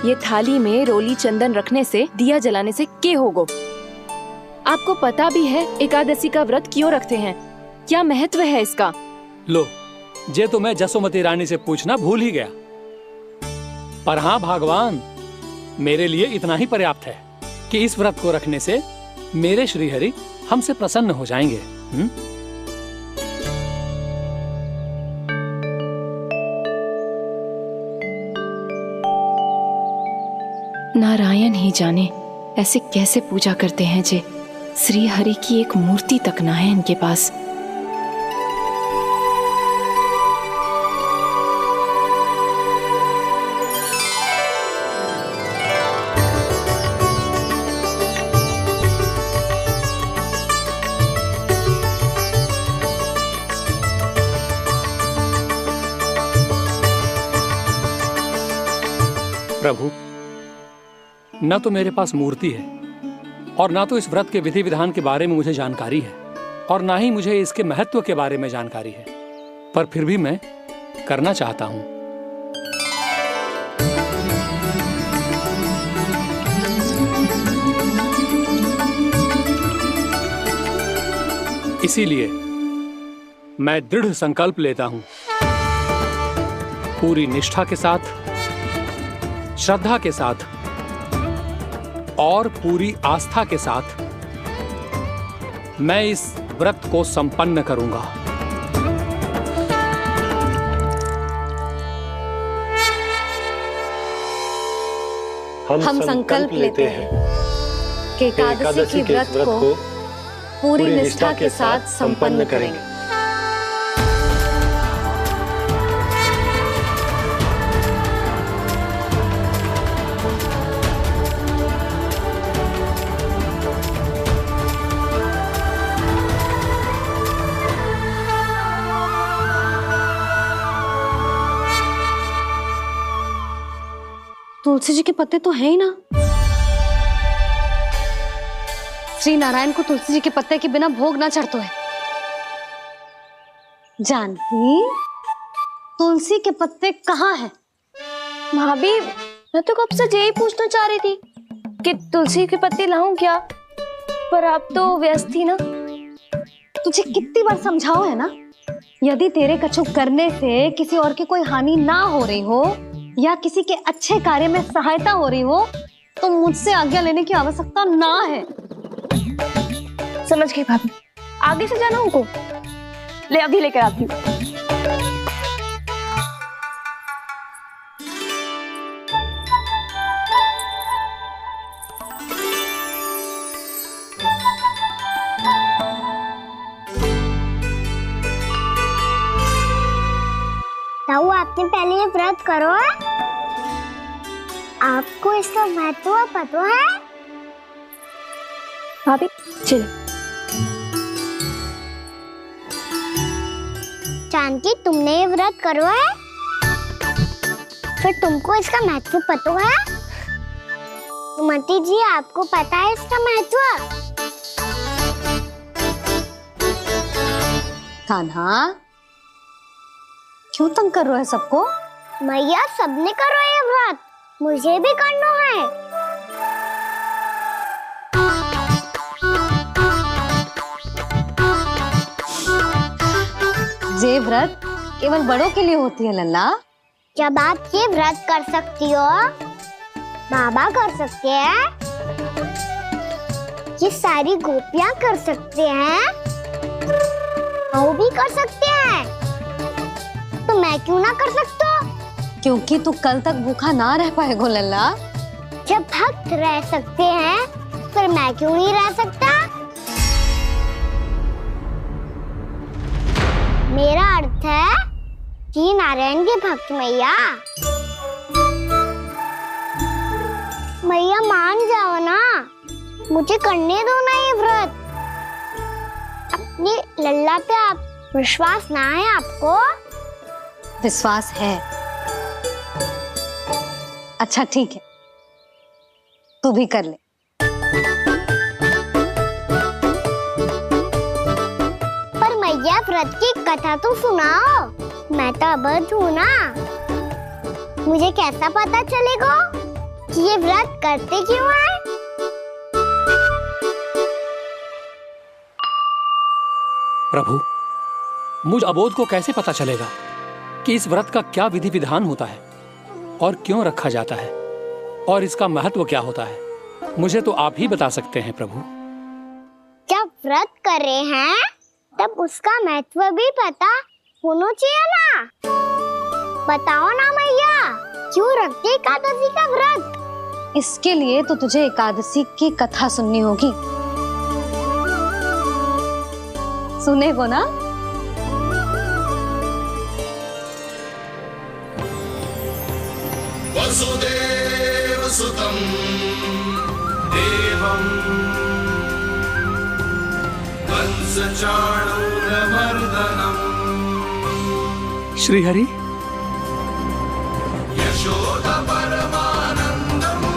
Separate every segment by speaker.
Speaker 1: ये थाली में रोली चंदन रखने से, दिया जलाने से के होगो। आपको पता भी है एकादशी का व्रत क्यों रखते हैं, क्या महत्व है इसका?
Speaker 2: लो, जे तो मैं जसोमती रानी से पूछना भूल ही गया। पर हाँ भगवान, मेरे लिए इतना ही पर्याप्त है कि इस व्रत को रखने से मेरे श्रीहरि हमसे प्रसन्न हो जाएंगे।
Speaker 1: नारायण ही जाने ऐसे कैसे पूजा करते हैं जे श्री हरि की एक मूर्ति तक ना है इनके पास।
Speaker 2: प्रभु, न तो मेरे पास मूर्ति है और ना तो इस व्रत के विधि विधान के बारे में मुझे जानकारी है और ना ही मुझे इसके महत्व के बारे में जानकारी है, पर फिर भी मैं करना चाहता हूं। इसीलिए मैं दृढ़ संकल्प लेता हूं, पूरी निष्ठा के साथ, श्रद्धा के साथ और पूरी आस्था के साथ मैं इस व्रत को संपन्न करूंगा।
Speaker 3: हम संकल्प लेते हैं कि एकादशी के व्रत को पूरी निष्ठा के साथ संपन्न करेंगे।
Speaker 4: तुलसी जी के पत्ते तो हैं ही ना। श्री नारायण को तुलसी जी के पत्ते के बिना भोग ना चढ़तो है। जानकी, तुलसी के पत्ते कहाँ हैं?
Speaker 5: भाभी, मैं तो कब से यही पूछना चाह रही थी कि तुलसी के पत्ते लाऊं क्या, पर आप तो व्यस्त थी ना।
Speaker 4: तुझे कितनी बार समझाओ है ना, यदि तेरे कछु करने से किसी और की कोई हानि ना हो रही हो या किसी के अच्छे कार्य में सहायता हो रही हो तो मुझसे आज्ञा लेने की आवश्यकता ना है।
Speaker 5: समझ गई भाभी, आगे से जाना उनको। ले अभी लेकर आती हूँ।
Speaker 6: ताऊ, आपने पहले ये व्रत करो है? आपको इसका महत्व पता है?
Speaker 5: भाभी चलो।
Speaker 6: जानकी, तुमने ये व्रत करो है, फिर तुमको इसका महत्व पता है? सुमति जी, आपको पता है इसका महत्व?
Speaker 4: कान्हा, क्यों तंग कर रहे हो सबको?
Speaker 6: मैया, सबने करो ये व्रत, मुझे भी करना है।
Speaker 4: ये व्रत केवल बड़ों के लिए होती है लल्ला।
Speaker 6: जब आप ये व्रत कर सकती हो, बाबा कर सकते हैं, ये सारी गोपियां कर सकते हैं, वो भी कर सकते हैं, तो मैं क्यों ना कर सकता?
Speaker 4: क्योंकि तू कल तक भूखा ना रह पाएगो लल्ला।
Speaker 6: जब भक्त रह सकते हैं, फिर मैं क्यों नहीं रह सकता? मेरा अर्थ है कि नारायण के भक्त मैया, मैया मान जाओ ना, मुझे करने दो ना ये व्रत। अपनी लल्ला पे आप विश्वास ना है आपको?
Speaker 4: विश्वास है। अच्छा ठीक है, तू भी कर ले।
Speaker 6: पर मैया, व्रत की कथा तो सुनाओ, मैं तो अबध हूँ ना, मुझे कैसा पता चलेगा कि ये व्रत करते क्यों हैं?
Speaker 2: प्रभु, मुझ अबोध को कैसे पता चलेगा कि इस व्रत का क्या विधि विधान होता है और क्यों रखा जाता है और इसका महत्व क्या होता है? मुझे तो आप ही बता सकते हैं प्रभु।
Speaker 6: जब व्रत कर रहे हैं तब उसका महत्व भी पता होना चाहिए ना। बताओ ना मैया, क्यों रखते एकादशी का व्रत?
Speaker 4: इसके लिए तो तुझे एकादशी की कथा सुननी होगी। सुनेगो ना?
Speaker 7: वसुदेव सुतं देवं कंसचाणूरमर्दनम्
Speaker 2: श्रीहरि,
Speaker 7: यशोदा परमानंदम्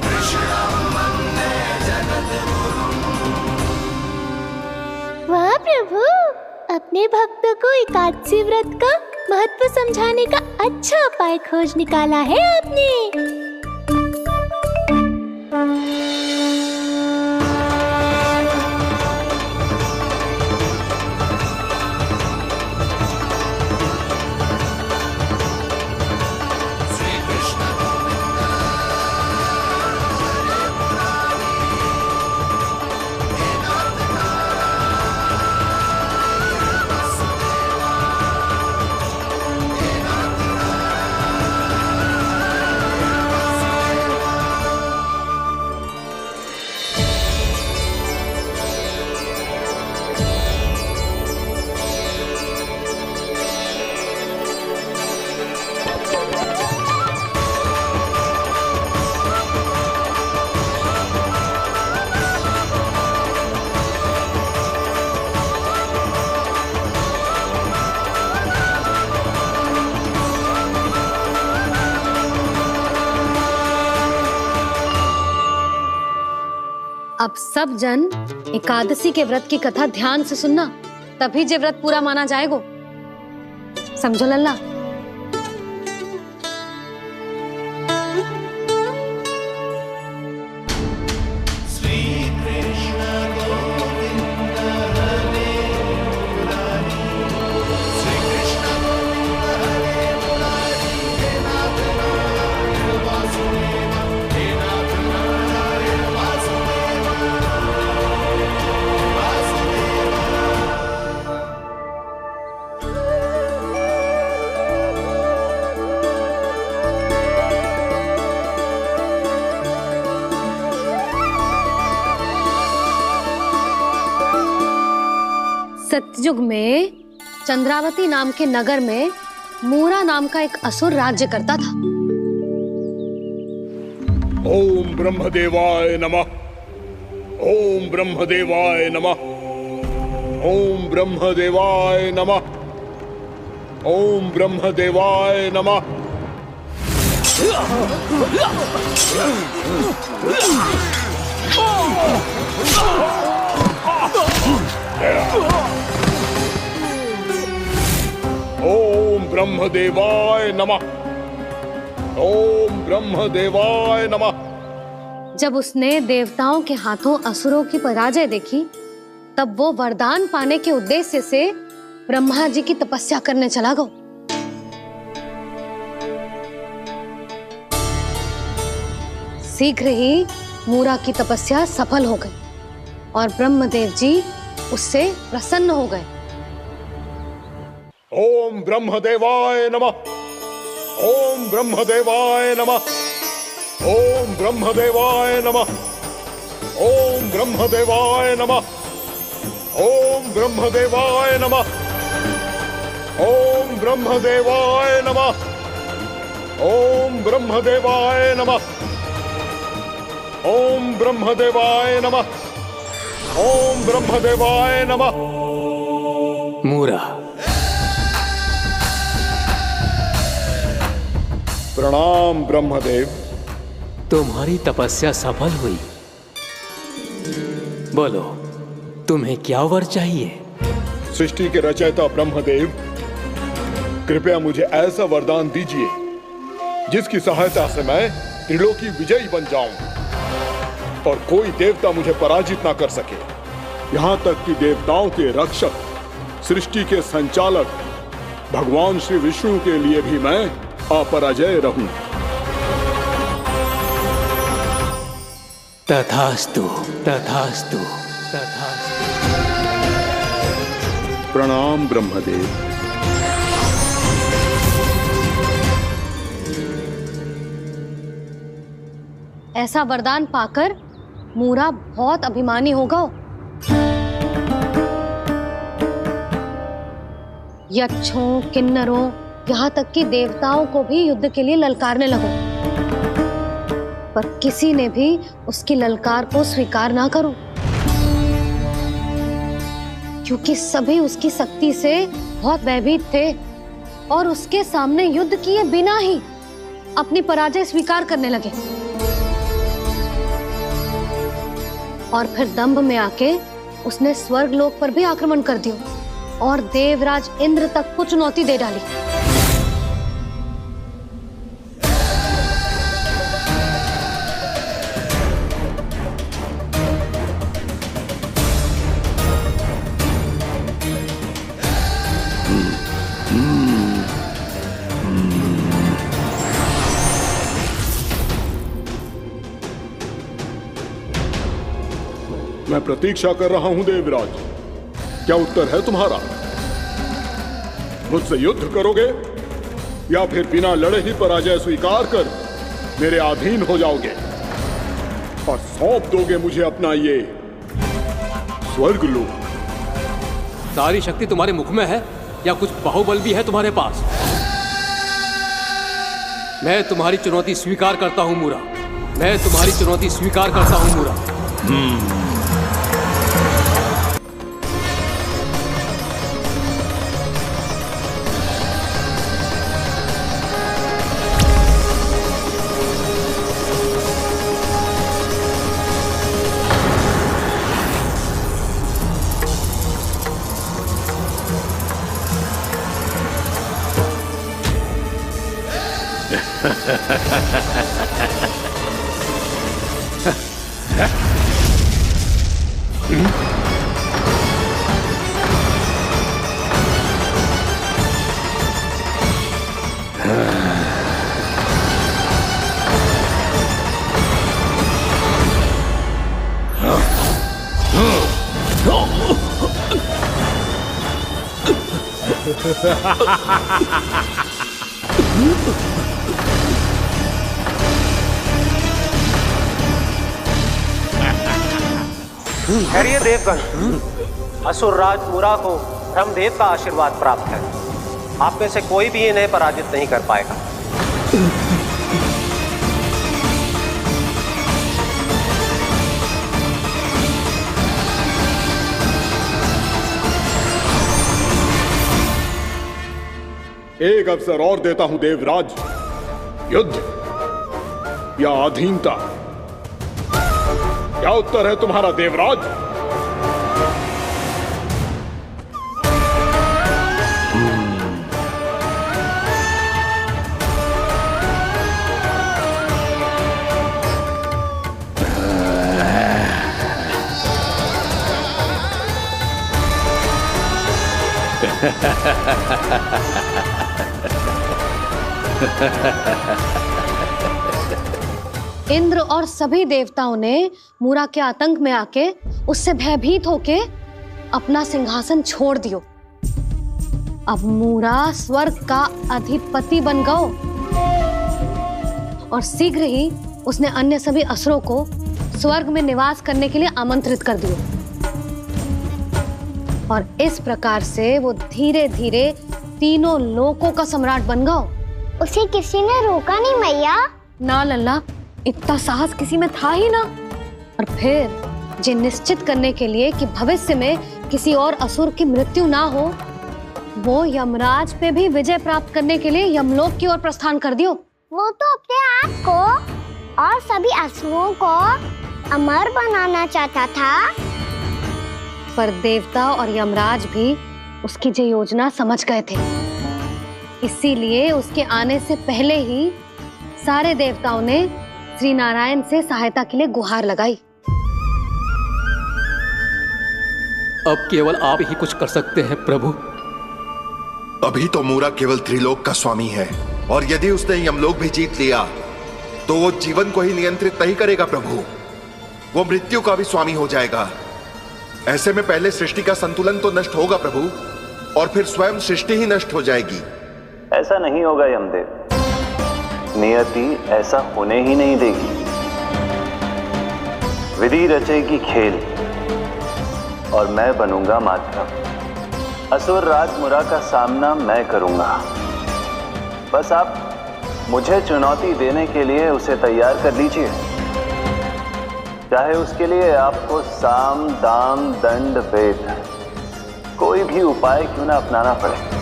Speaker 7: कृष्णं वन्दे जगद्गुरुम्।
Speaker 5: वाह प्रभु, अपने भक्तों को एकादशी व्रत का महत्व समझाने का अच्छा उपाय खोज निकाला है आपने।
Speaker 4: अब सब जन एकादशी के व्रत की कथा ध्यान से सुनना, तभी जे व्रत पूरा माना जाएगा। समझो लल्ला? सतयुग में चंद्रावती नाम के नगर में मूरा नाम का एक असुर राज्य करता था।
Speaker 8: ओम ब्रह्मदेवाय नमः। ओम ब्रह्मदेवाय नमः। ओम ब्रह्मदेवाय नमः। ओम ब्रह्मदेवाय नमः। ओम ब्रह्मदेवाय नमः। ओम ब्रह्मदेवाय नमः।
Speaker 4: जब उसने देवताओं के हाथों असुरों की पराजय देखी, तब वो वरदान पाने के उद्देश्य से ब्रह्मा जी की तपस्या करने चला गया। शीघ्र ही मूरा की तपस्या सफल हो गई और ब्रह्मदेव जी उससे प्रसन्न हो गए।
Speaker 8: ओम ब्रह्मदेवाय नमः। ओम ब्रह्मदेवाय नमः। ओम ब्रह्मदेवाय नमः। ओम ब्रह्मदेवाय नमः। ओम ब्रह्मदेवाय नमः। ओम ब्रह्मदेवाय नमः। ओम ब्रह्मदेवाय नमः। ओम ब्रह्मदेवाय नमः। ओम ब्रह्मदेवाय नमः।
Speaker 2: मूरा,
Speaker 8: प्रणाम ब्रह्मदेव।
Speaker 2: तुम्हारी तपस्या सफल हुई। बोलो, तुम्हें क्या वर चाहिए?
Speaker 8: सृष्टि के रचयिता ब्रह्मदेव, कृपया मुझे ऐसा वरदान दीजिए जिसकी सहायता से मैं त्रिलोकी विजयी बन जाऊं और कोई देवता मुझे पराजित ना कर सके। यहां तक कि देवताओं के रक्षक, सृष्टि के संचालक भगवान श्री विष्णु के लिए भी मैं अपराजय रहूं।
Speaker 2: तथास्तु, तथास्तु, तथास्तु।
Speaker 8: प्रणाम ब्रह्मदेव।
Speaker 4: ऐसा वरदान पाकर मूरा बहुत अभिमानी होगा। यक्षों, किन्नरों, यहाँ तक कि देवताओं को भी युद्ध के लिए ललकारने लगो, पर किसी ने भी उसकी ललकार को स्वीकार ना करो, क्योंकि सभी उसकी शक्ति से बहुत भयभीत थे और उसके सामने युद्ध किए बिना ही अपनी पराजय स्वीकार करने लगे। और फिर दंभ में आके उसने स्वर्ग लोक पर भी आक्रमण कर दिया और देवराज इंद्र तक को चुनौती दे डाली।
Speaker 8: मैं प्रतीक्षा कर रहा हूं देवराज, क्या उत्तर है तुम्हारा? मुझसे युद्ध करोगे या फिर बिना लड़े ही पराजय स्वीकार कर मेरे अधीन हो जाओगे और सौंप दोगे मुझे अपना ये स्वर्ग लोक?
Speaker 9: सारी शक्ति तुम्हारे मुख में है या कुछ बाहुबल भी है तुम्हारे पास? मैं तुम्हारी चुनौती स्वीकार करता हूं मूरा, मैं तुम्हारी चुनौती स्वीकार करता हूं मूरा।
Speaker 10: खैरिए देवगण, असुरराज मूरा को ब्रह्मदेव का आशीर्वाद प्राप्त है। आप में से कोई भी इन्हें पराजित नहीं कर पाएगा।
Speaker 8: एक अवसर और देता हूं देवराज, युद्ध या अधीनता, क्या उत्तर है तुम्हारा देवराज?
Speaker 4: इंद्र और सभी देवताओं ने मूरा के आतंक में आके उससे भयभीत होके अपना सिंहासन छोड़ दियो। अब मूरा स्वर्ग का अधिपति बन गयो और शीघ्र ही उसने अन्य सभी असुरों को स्वर्ग में निवास करने के लिए आमंत्रित कर दियो। और इस प्रकार से वो धीरे धीरे तीनों लोकों का सम्राट बन गयो।
Speaker 6: उसे किसी ने रोका नहीं मैया?
Speaker 4: ना लल्ला, इतना साहस किसी में था ही ना। और फिर जे निश्चित करने के लिए कि भविष्य में किसी और असुर की मृत्यु ना हो, वो यमराज पे भी विजय प्राप्त करने के लिए यमलोक की ओर प्रस्थान कर दियो।
Speaker 6: वो तो अपने आप को और सभी असुरों को अमर बनाना चाहता था,
Speaker 4: पर देवता और यमराज भी उसकी जो योजना समझ गए थे इसीलिए उसके आने से पहले ही सारे देवताओं ने श्री नारायण से सहायता के लिए गुहार लगाई।
Speaker 9: अब केवल आप ही कुछ कर सकते हैं प्रभु।
Speaker 11: अभी तो मूरा केवल त्रिलोक का स्वामी है, और यदि उसने यमलोक भी जीत लिया तो वो जीवन को ही नियंत्रित नहीं करेगा प्रभु, वो मृत्यु का भी स्वामी हो जाएगा। ऐसे में पहले सृष्टि का संतुलन तो नष्ट होगा प्रभु, और फिर स्वयं सृष्टि ही नष्ट हो जाएगी।
Speaker 12: ऐसा नहीं होगा यमदेव, नियति ऐसा होने ही नहीं देगी। विधि रचेगी खेल और मैं बनूंगा माध्यम। असुर राज मुरा का सामना मैं करूंगा। बस आप मुझे चुनौती देने के लिए उसे तैयार कर लीजिए, चाहे उसके लिए आपको साम दाम दंड भेद कोई भी उपाय क्यों ना अपनाना पड़े।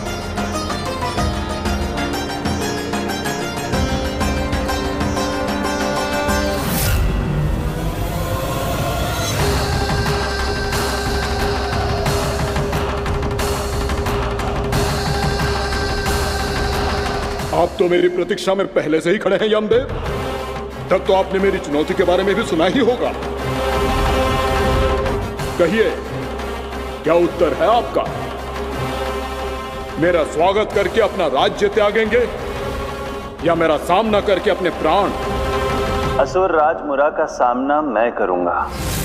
Speaker 8: आप तो मेरी प्रतीक्षा में पहले से ही खड़े हैं यमदेव। तब तो आपने मेरी चुनौती के बारे में भी सुना ही होगा। कहिए, क्या उत्तर है आपका? मेरा स्वागत करके अपना राज्य त्यागेंगे या मेरा सामना करके अपने प्राण?
Speaker 12: असुर राज मुरा का सामना मैं करूंगा।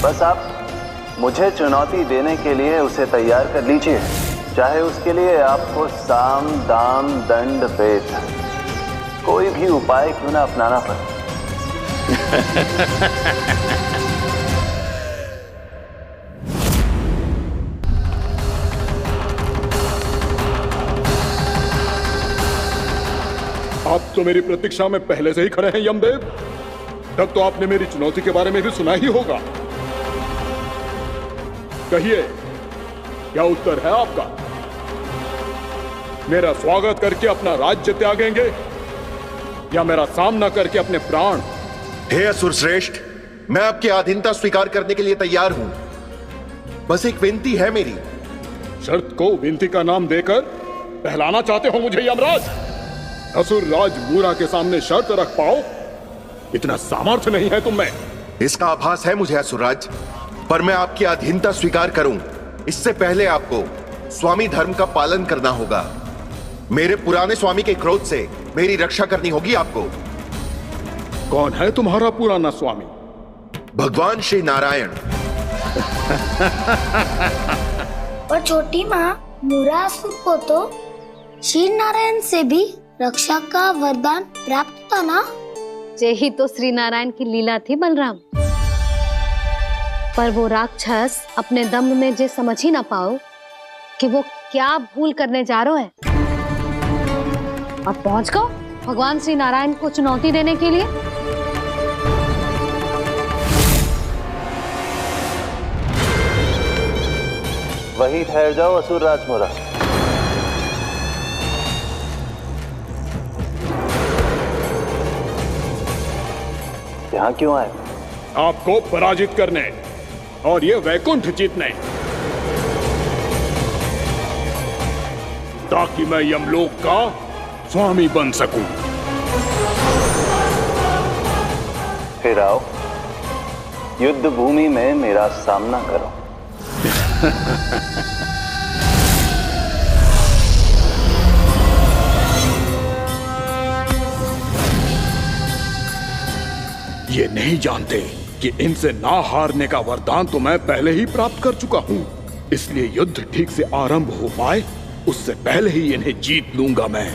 Speaker 12: बस आप मुझे चुनौती देने के लिए उसे तैयार कर लीजिए, चाहे उसके लिए आपको साम दाम दंड भेद कोई भी उपाय क्यों ना अपनाना पड़े।
Speaker 8: आप तो मेरी प्रतीक्षा में पहले से ही खड़े हैं यमदेव। तब तो आपने मेरी चुनौती के बारे में भी सुना ही होगा। कहिए, क्या उत्तर है आपका? मेरा स्वागत करके अपना राज्य त्यागेंगे या मेरा सामना करके अपने प्राण?
Speaker 11: हे असुर श्रेष्ठ, मैं आपकी अधीनता स्वीकार करने के लिए तैयार हूं। बस एक विनती है मेरी।
Speaker 8: शर्त को विनती का नाम देकर पहलाना चाहते हो मुझे यमराज? असुर राज मूरा के सामने शर्त रख पाओ, इतना सामर्थ्य नहीं है तुम में।
Speaker 11: इसका आभास है मुझे असुरराज, पर मैं आपकी अधीनता स्वीकार करूं इससे पहले आपको स्वामी धर्म का पालन करना होगा। मेरे पुराने स्वामी के क्रोध से मेरी रक्षा करनी होगी आपको।
Speaker 8: कौन है तुम्हारा पुराना स्वामी?
Speaker 11: भगवान श्री नारायण।
Speaker 6: और छोटी माँ मूरासुर को तो श्री नारायण से भी रक्षा का वरदान प्राप्त था ना?
Speaker 4: यही तो श्री नारायण की लीला थी बलराम। पर वो राक्षस अपने दम में जे समझ ही ना पाओ कि वो क्या भूल करने जा रहा है, और पहुंच गो भगवान श्री नारायण को चुनौती देने के लिए।
Speaker 12: वही ठहर जाओ असुर राज मुरा। यहाँ क्यों आए?
Speaker 8: आपको पराजित करने और ये वैकुंठ जीतने, ताकि मैं यमलोक का स्वामी बन सकूं।
Speaker 12: फिर आओ, युद्ध भूमि में मेरा सामना करो।
Speaker 8: ये नहीं जानते कि इनसे ना हारने का वरदान तो मैं पहले ही प्राप्त कर चुका हूं, इसलिए युद्ध ठीक से आरंभ हो पाए उससे पहले ही इन्हें जीत लूंगा मैं।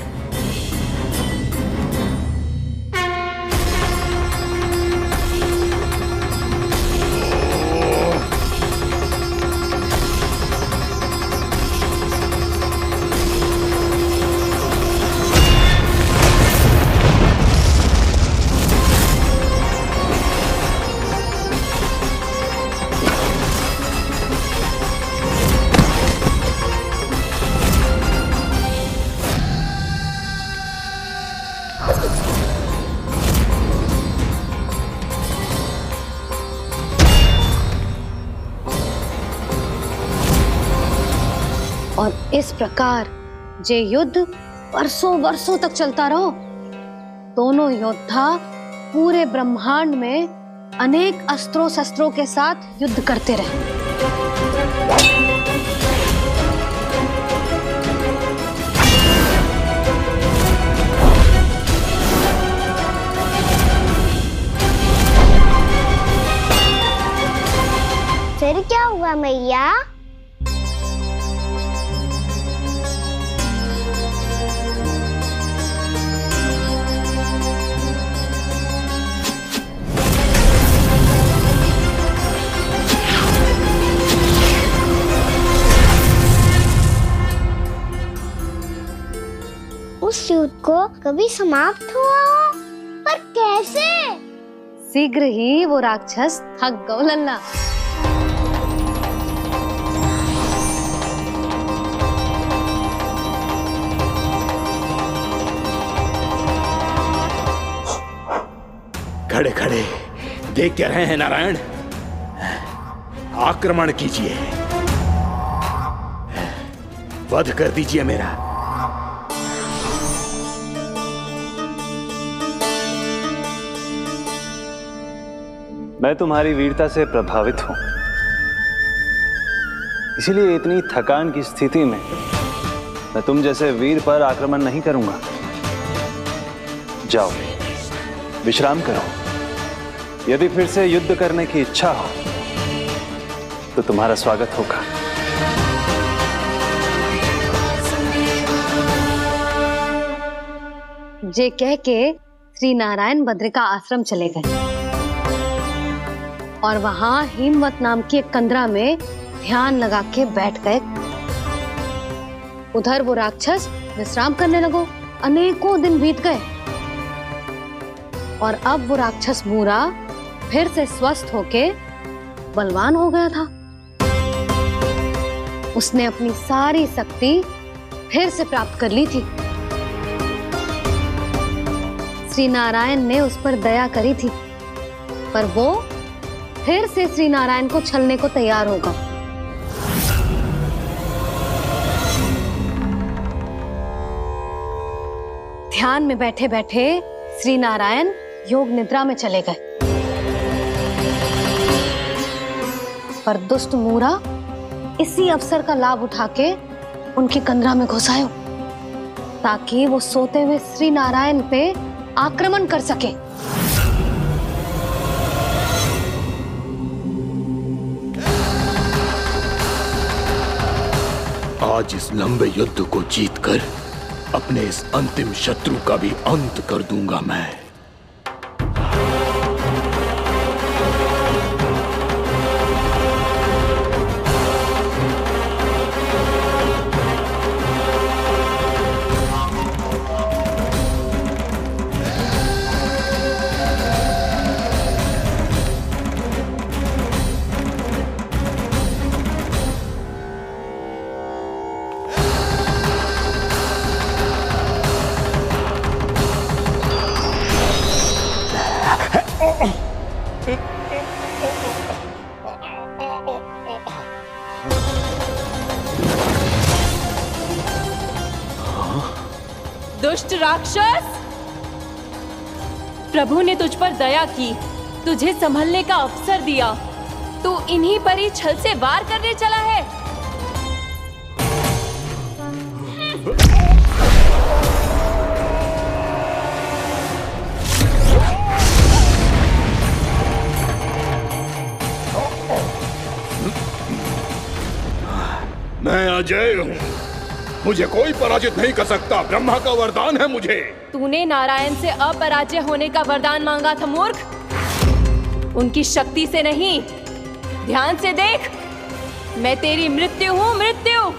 Speaker 4: और इस प्रकार जे युद्ध वर्षों वर्षों तक चलता रहो। दोनों योद्धा पूरे ब्रह्मांड में अनेक अस्त्रों शस्त्रों के साथ युद्ध करते रहे।
Speaker 6: फिर क्या हुआ मैया? उस युद्ध को कभी समाप्त हुआ हो, पर कैसे?
Speaker 4: शीघ्र ही वो राक्षस थक गौ लल्ला।
Speaker 13: खड़े खड़े देख क्या रहे हैं नारायण? आक्रमण कीजिए, वध कर दीजिए मेरा।
Speaker 12: मैं तुम्हारी वीरता से प्रभावित हूं, इसीलिए इतनी थकान की स्थिति में मैं तुम जैसे वीर पर आक्रमण नहीं करूंगा। जाओ विश्राम करो। यदि फिर से युद्ध करने की इच्छा हो तो तुम्हारा स्वागत होगा।
Speaker 4: जे कह के श्री नारायण बद्रिका आश्रम चले गए और वहां हिमवत नाम की एक कंदरा में ध्यान लगा के बैठ गए। उधर वो राक्षस विश्राम करने लगो। अनेकों दिन बीत गए और अब वो राक्षस मूरा फिर से स्वस्थ होके बलवान हो गया था। उसने अपनी सारी शक्ति फिर से प्राप्त कर ली थी। श्री नारायण ने उस पर दया करी थी, पर वो फिर से श्री नारायण को छलने को तैयार होगा। ध्यान में बैठे बैठे श्री नारायण योग निद्रा में चले गए, पर दुष्ट मूरा इसी अवसर का लाभ उठा के उनकी कंदरा में घुस आयो ताकि वो सोते हुए श्री नारायण पे आक्रमण कर सके।
Speaker 13: आज इस लंबे युद्ध को जीतकर अपने इस अंतिम शत्रु का भी अंत कर दूंगा मैं।
Speaker 1: दुष्ट राक्षस, प्रभु ने तुझ पर दया की, तुझे संभलने का अवसर दिया। तू इन्हीं पर ही छल से वार करने चला है।
Speaker 8: मैं अजय हूँ, मुझे कोई पराजित नहीं कर सकता। ब्रह्मा का वरदान है मुझे।
Speaker 1: तूने नारायण से अपराजय होने का वरदान मांगा था मूर्ख, उनकी शक्ति से नहीं। ध्यान से देख, मैं तेरी मृत्यु हूँ, मृत्यु।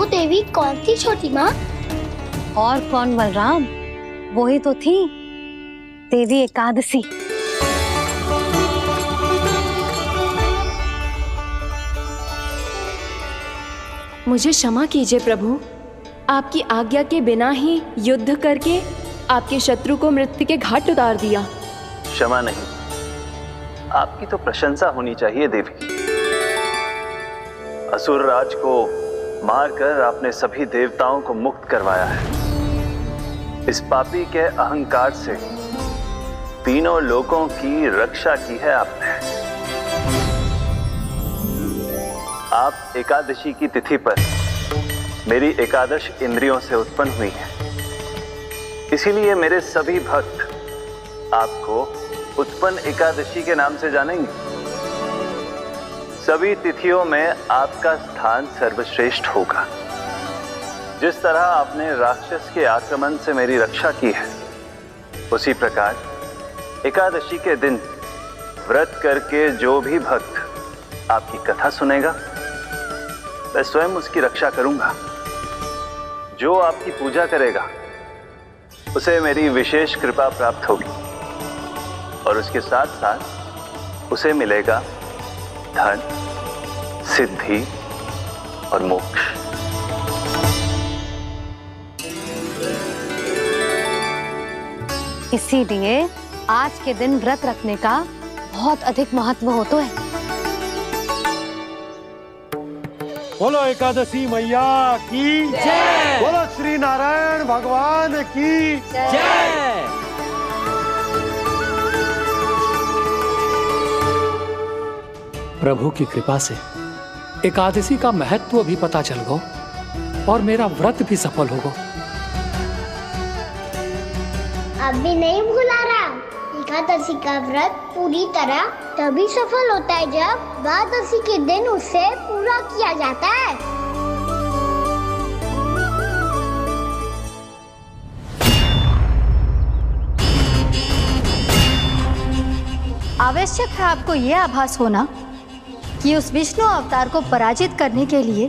Speaker 6: देवी कौन थी छोटी माँ?
Speaker 4: और कौन बलराम, वो ही तो थी देवी एकादशी।
Speaker 1: मुझे क्षमा कीजिए प्रभु, आपकी आज्ञा के बिना ही युद्ध करके आपके शत्रु को मृत्यु के घाट उतार दिया।
Speaker 12: क्षमा नहीं, आपकी तो प्रशंसा होनी चाहिए देवी। असुर राज को मारकर आपने सभी देवताओं को मुक्त करवाया है। इस पापी के अहंकार से तीनों लोकों की रक्षा की है आपने। आप एकादशी की तिथि पर मेरी एकादश इंद्रियों से उत्पन्न हुई हैं। इसीलिए मेरे सभी भक्त आपको उत्पन्न एकादशी के नाम से जानेंगे। सभी तिथियों में आपका स्थान सर्वश्रेष्ठ होगा। जिस तरह आपने राक्षस के आक्रमण से मेरी रक्षा की है, उसी प्रकार एकादशी के दिन व्रत करके जो भी भक्त आपकी कथा सुनेगा, मैं स्वयं उसकी रक्षा करूंगा। जो आपकी पूजा करेगा उसे मेरी विशेष कृपा प्राप्त होगी और उसके साथ साथ उसे मिलेगा धन, सिद्धि और मोक्ष।
Speaker 4: इसीलिए आज के दिन व्रत रखने का बहुत अधिक महत्व होता है।
Speaker 14: बोलो एकादशी मैया की जय। बोलो श्री नारायण भगवान की जय।
Speaker 2: प्रभु की कृपा से एकादशी का महत्व भी पता चल गो और मेरा व्रत भी सफल होगा।
Speaker 6: अभी नहीं भूला रहा, एकादशी का व्रत पूरी तरह तभी सफल होता है जब द्वादशी के दिन उसे पूरा किया जाता है।
Speaker 15: आवश्यक है आपको यह आभास होना कि उस विष्णु अवतार को पराजित करने के लिए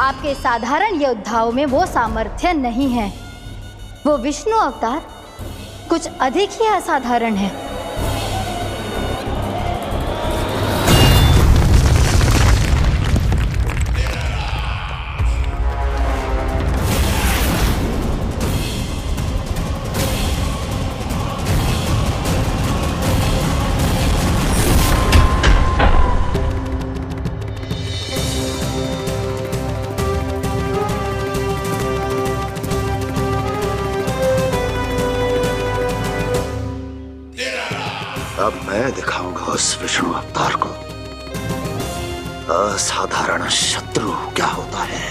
Speaker 15: आपके साधारण योद्धाओं में वो सामर्थ्य नहीं है। वो विष्णु अवतार कुछ अधिक ही असाधारण है।
Speaker 16: अब मैं दिखाऊंगा उस विष्णु अवतार को असाधारण शत्रु क्या होता है।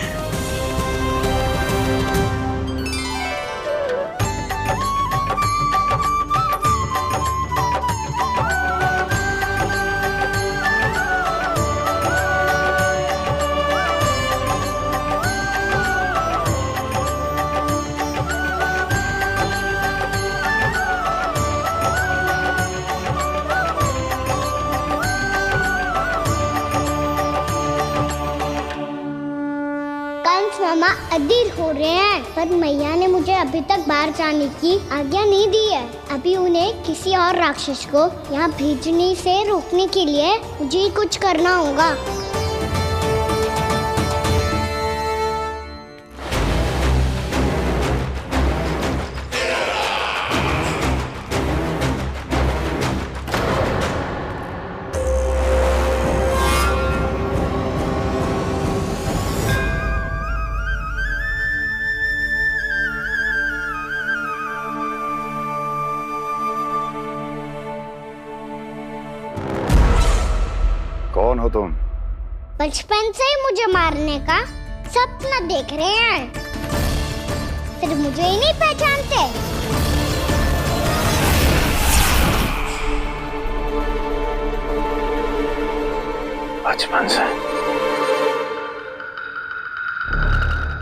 Speaker 6: मामा अधीर हो रहे हैं, पर मैया ने मुझे अभी तक बाहर जाने की आज्ञा नहीं दी है। अभी उन्हें किसी और राक्षस को यहाँ भेजने से रोकने के लिए मुझे कुछ करना होगा।
Speaker 16: कौन हो तुम?
Speaker 6: बचपन से ही मुझे मारने का सपना देख रहे हैं, फिर मुझे ही नहीं पहचानते।
Speaker 16: बचपन से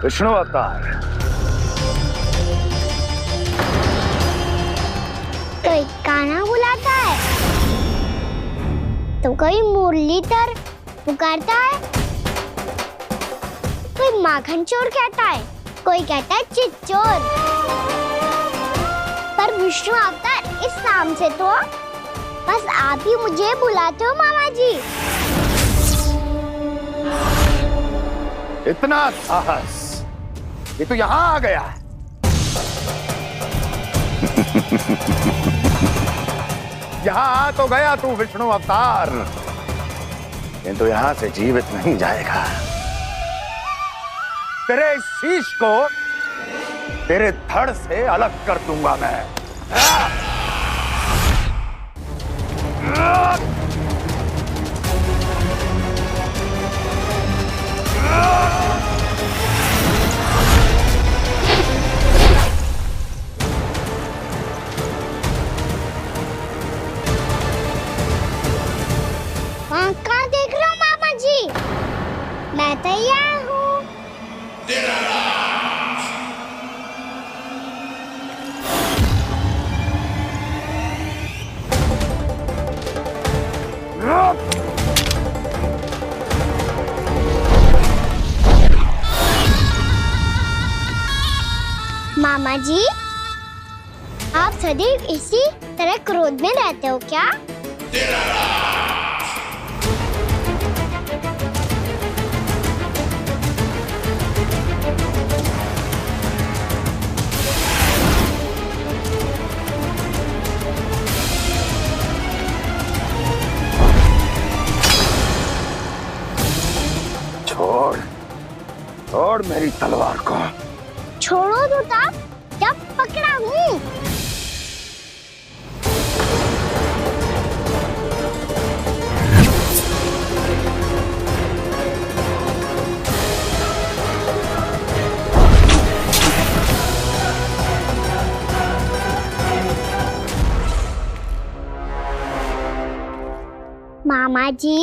Speaker 16: विष्णु अवतार।
Speaker 6: कोई गाना बुलाता है तो कोई मुरलीधर पुकारता है, कोई माखन चोर कहता है, कोई कहता है चिच्चोर। पर विष्णु अवतार इस नाम से तो बस आप ही मुझे बुलाते हो मामा जी।
Speaker 16: इतना साहस, ये तो यहां आ गया है। यहां आ तो गया तू विष्णु अवतार, किंतु यहां से जीवित नहीं जाएगा। तेरे इस शीश को तेरे धड़ से अलग कर दूंगा मैं।
Speaker 6: कहाँ देख रहे हो मामा जी? मैं तैयार हूँ। मामा जी, आप सदैव इसी तरह क्रोध में रहते हो क्या?
Speaker 16: छोड़ मेरी तलवार को।
Speaker 6: छोड़ो तो तब जब पकड़ा हूँ। मामा जी,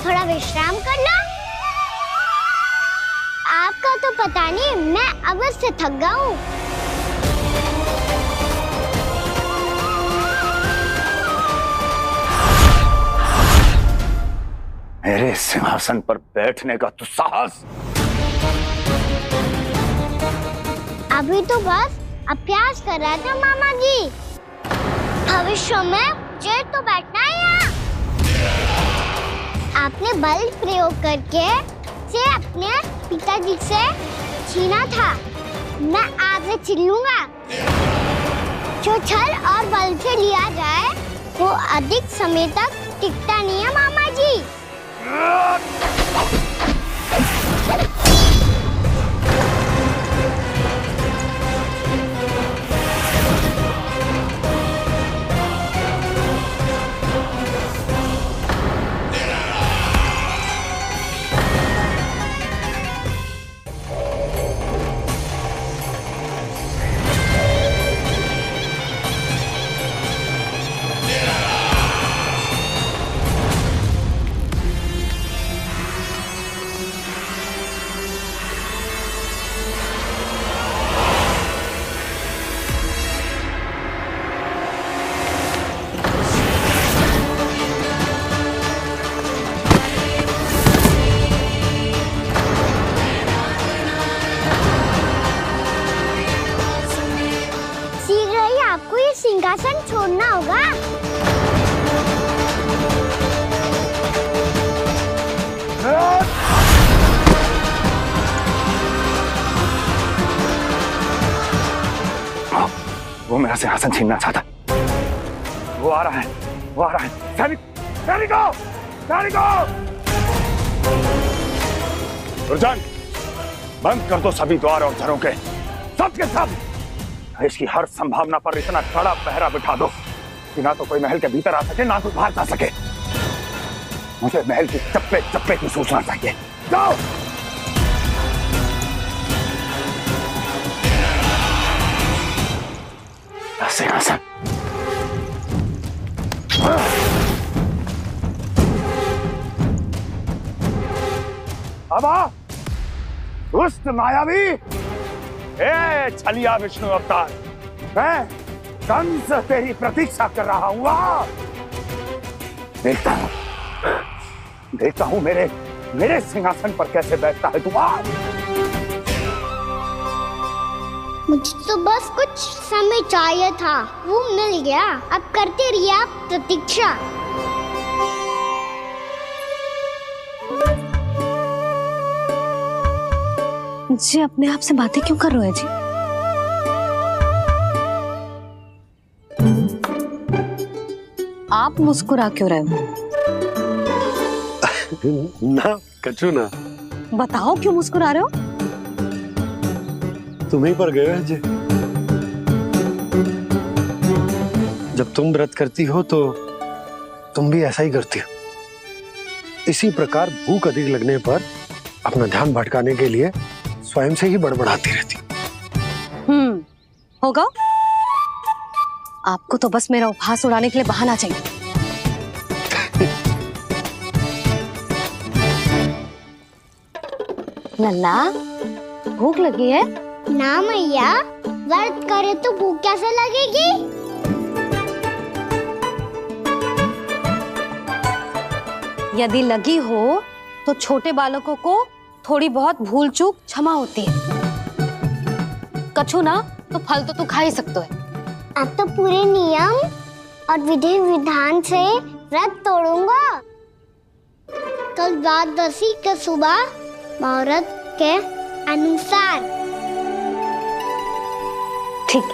Speaker 6: थोड़ा विश्राम कर लो। आपका तो पता नहीं, मैं अवश्य थक गया हूँ।
Speaker 16: मेरे सिंहासन पर बैठने का तो साहस।
Speaker 6: अभी तो बस अभ्यास कर रहे थे मामा जी। भविष्य में मुझे तो बैठना है यहाँ। आपने बल प्रयोग करके से अपने पिताजी से छीना था। मैं आपसे छीन लूंगा। जो छल और बल से लिया जाए वो अधिक समय तक टिकता नहीं है मामा जी। सिंहासन छोड़ना होगा।
Speaker 16: वो मेरा सिंहासन छीनना चाहता। वो आ रहा है, वो आ रहा है। सैनिकों, दुर्जन, बंद कर दो सभी द्वार और झरोखे, सबके सब। इसकी हर संभावना पर इतना कड़ा पहरा बिठा दो कि ना तो कोई महल के भीतर आ सके, ना कोई बाहर जा सके। मुझे महल की चप्पे चप्पे की सूचना चाहिए। जाओ। सिंहासन। अब आ, दुष्ट मायावी, ए छलिया विष्णु अवतार, मैं कंस तेरी प्रतीक्षा कर रहा हूँ। देखता हूँ मेरे सिंहासन पर कैसे बैठता है तू।
Speaker 6: मुझे तो बस कुछ समय चाहिए था, वो मिल गया। अब करते रहिए आप प्रतीक्षा।
Speaker 4: जी अपने आप से बातें क्यों कर रहे हैं जी? आप मुस्कुरा क्यों रहे हो?
Speaker 14: ना कचू ना।
Speaker 4: बताओ क्यों मुस्कुरा रहे हो?
Speaker 14: तुम्हीं पर गए जी। जब तुम व्रत करती हो तो तुम भी ऐसा ही करती हो। इसी प्रकार भूख अधिक लगने पर अपना ध्यान भटकाने के लिए स्वयं से ही बड़बड़ाती रहती।
Speaker 4: होगा। आपको तो बस मेरा उपहास उड़ाने के लिए बहाना चाहिए। नन्ना, भूख लगी है?
Speaker 6: ना मैया, व्रत करे तो भूख कैसे लगेगी?
Speaker 4: यदि लगी हो तो छोटे बालकों को थोड़ी बहुत भूल चूक क्षमा होती है। कछु ना तो फल तो तू खा ही सकते है।
Speaker 6: अब तो पूरे नियम और विधि विधान से व्रत तोड़ूंगा। कल द्वादशी के सुबह मुहूर्त के अनुसार।
Speaker 4: ठीक।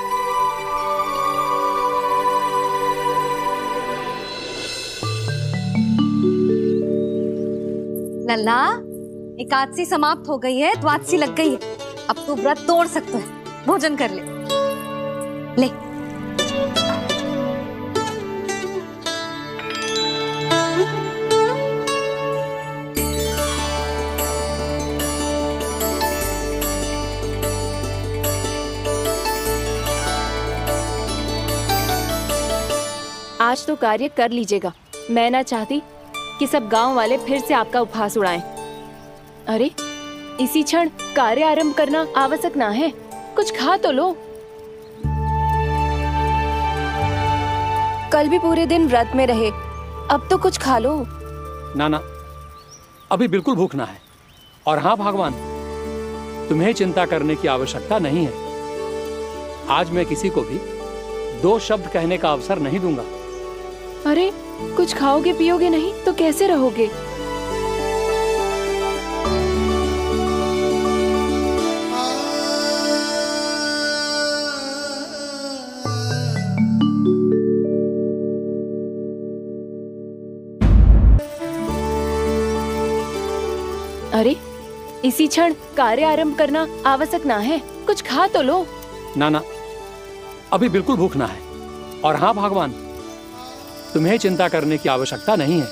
Speaker 4: लल्ला, एकादशी समाप्त हो गई है, द्वादशी लग गई है। अब तू व्रत तोड़ सकते है। भोजन कर ले। ले।
Speaker 1: आज तो कार्य कर लीजिएगा। मैं ना चाहती कि सब गांव वाले फिर से आपका उपहास उड़ाएं। अरे, इसी क्षण कार्य आरंभ करना आवश्यक ना है। कुछ खा तो लो। कल भी पूरे दिन व्रत में रहे, अब तो कुछ खा लो।
Speaker 2: ना, अभी बिल्कुल भूख ना है। और हाँ भगवान, तुम्हें चिंता करने की आवश्यकता नहीं है। आज मैं किसी को भी 2 शब्द कहने का अवसर नहीं दूंगा।
Speaker 1: अरे, कुछ खाओगे पियोगे नहीं तो कैसे रहोगे? अरे, इसी क्षण कार्य आरंभ करना आवश्यक ना है। कुछ खा तो लो।
Speaker 2: ना, अभी बिल्कुल भूख ना है। और हाँ भगवान, तुम्हें चिंता करने की आवश्यकता नहीं है।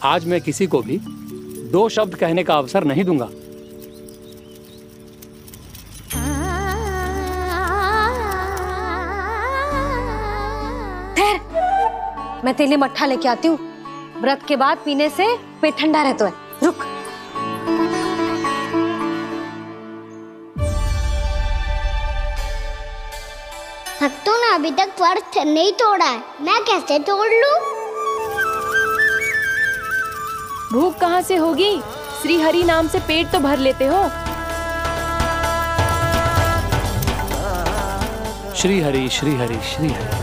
Speaker 2: आज मैं किसी को भी 2 शब्द कहने का अवसर नहीं दूंगा।
Speaker 4: ठहर, मैं तेरे लिए मट्ठा लेके आती हूँ। व्रत के बाद पीने से पेट ठंडा रहता है। रुक।
Speaker 6: भक्तों ने अभी तक व्रत नहीं तोड़ा है, मैं कैसे तोड़ लूं?
Speaker 1: भूख कहाँ से होगी? श्री हरि नाम से पेट तो भर लेते हो।
Speaker 2: श्री हरि, श्री हरि, श्री हरि।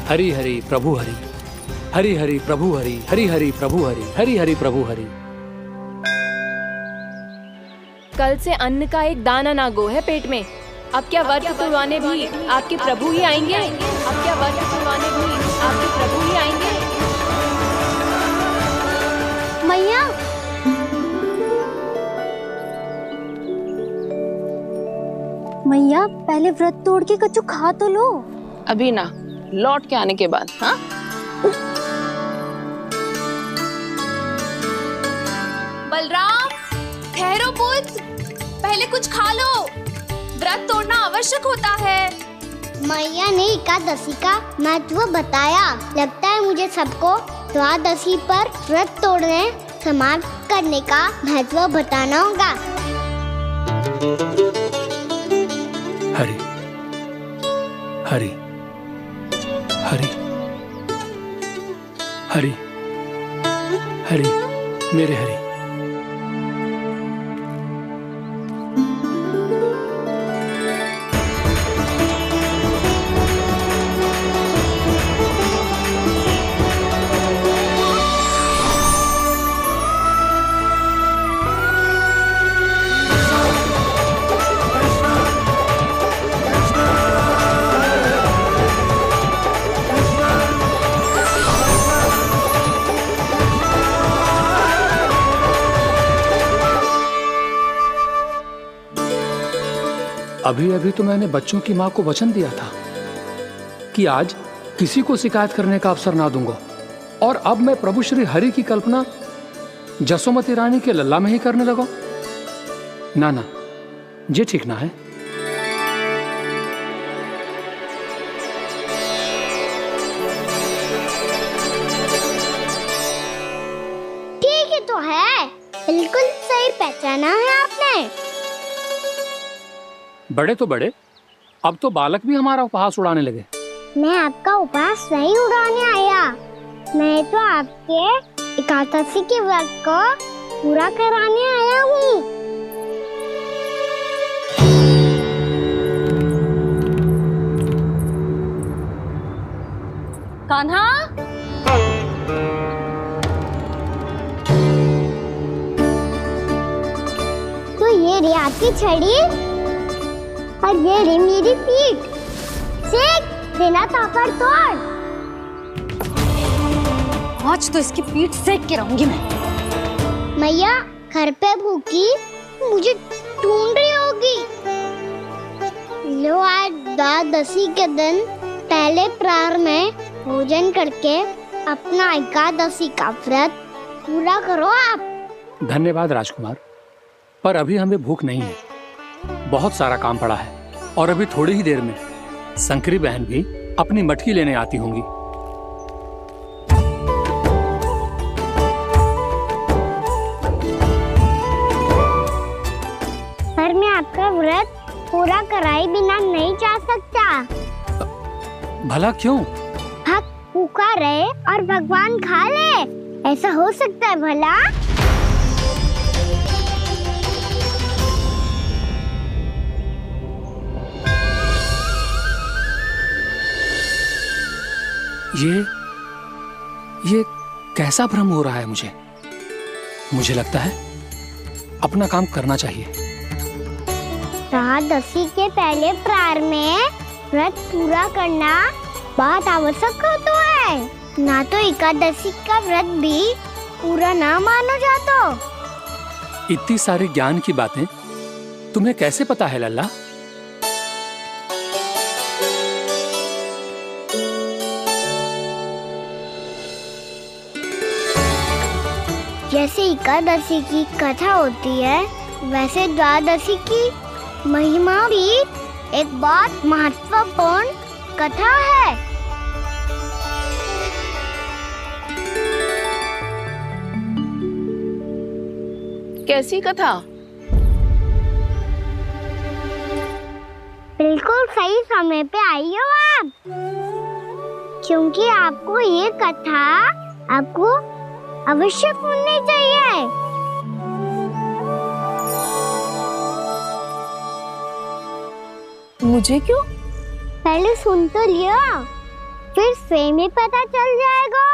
Speaker 2: हरि हरि प्रभु हरि, हरि हरि प्रभु हरि, हरि हरि प्रभु हरि, हरि हरि प्रभु हरि।
Speaker 1: कल से अन्न का एक दाना ना गो है पेट में। अब क्या व्रत तुड़वाने भी आपके प्रभु ही आएंगे? अब क्या व्रत तुड़वाने भी आपके प्रभु ही आएंगे?
Speaker 4: मैया, मैया पहले व्रत तोड़ के कच्चू खा तो लो।
Speaker 17: अभी ना, लौट के आने के बाद। हाँ,
Speaker 5: बलराम, ठहरो पुत्र, पहले कुछ खा लो। व्रत तोड़ना आवश्यक होता है।
Speaker 6: मैया ने एकादशी का महत्व बताया। लगता है मुझे सबको द्वादशी पर व्रत तोड़ने समाप्त करने का महत्व बताना होगा।
Speaker 2: हरि हरि हरि हरि हरि मेरे हरि। अभी अभी तो मैंने बच्चों की मां को वचन दिया था कि आज किसी को शिकायत करने का अवसर ना दूंगा, और अब मैं प्रभु श्री हरि की कल्पना जसोमती रानी के लल्ला में ही करने लगा। ना ना, ये ठीक ना है।
Speaker 6: ठीक ही तो है, बिल्कुल सही पहचाना है आपने।
Speaker 2: बड़े तो बड़े, अब तो बालक भी हमारा उपहास उड़ाने लगे।
Speaker 6: मैं आपका उपहास नहीं उड़ाने आया, मैं तो आपके एकादशी के व्रत को पूरा कराने आया हूँ।
Speaker 4: कान्हा,
Speaker 6: तो ये रे आपकी छड़ी और ये रे मेरी पीठ, सेक देना ताकत तोड़।
Speaker 4: आज तो इसकी पीठ सेक के रहूंगी मैं।
Speaker 6: मैया घर पे भूखी मुझे ढूंढ रही होगी। लो आज द्वादशी के दिन पहले प्रहर में भोजन करके अपना एकादशी का व्रत पूरा करो आप।
Speaker 2: धन्यवाद राजकुमार, पर अभी हमें भूख नहीं है, बहुत सारा काम पड़ा है, और अभी थोड़ी ही देर में शंकरी बहन भी अपनी मटकी लेने आती होंगी।
Speaker 6: पर मैं आपका व्रत पूरा कराए बिना नहीं जा सकता।
Speaker 2: भला क्यों?
Speaker 6: भक्त भूखा रहे और भगवान खा ले, ऐसा हो सकता है भला?
Speaker 2: ये कैसा भ्रम हो रहा है मुझे? मुझे लगता है अपना काम करना चाहिए।
Speaker 6: द्वादशी के पहले प्रहर में व्रत पूरा करना बहुत आवश्यक होता है, ना तो एकादशी का व्रत भी पूरा ना मानो जातो।
Speaker 2: इतनी सारी ज्ञान की बातें तुम्हें कैसे पता है लल्ला?
Speaker 6: जैसे एकादशी की कथा होती है, वैसे द्वादशी की महिमा भी एक बहुत महत्वपूर्ण कथा है।
Speaker 17: कैसी कथा?
Speaker 6: बिल्कुल सही समय पे आई हो आप, क्योंकि आपको ये कथा आपको अवश्य सुननी चाहिए।
Speaker 17: मुझे क्यों?
Speaker 6: पहले सुन तो लियो, फिर स्वयं ही पता चल जाएगा।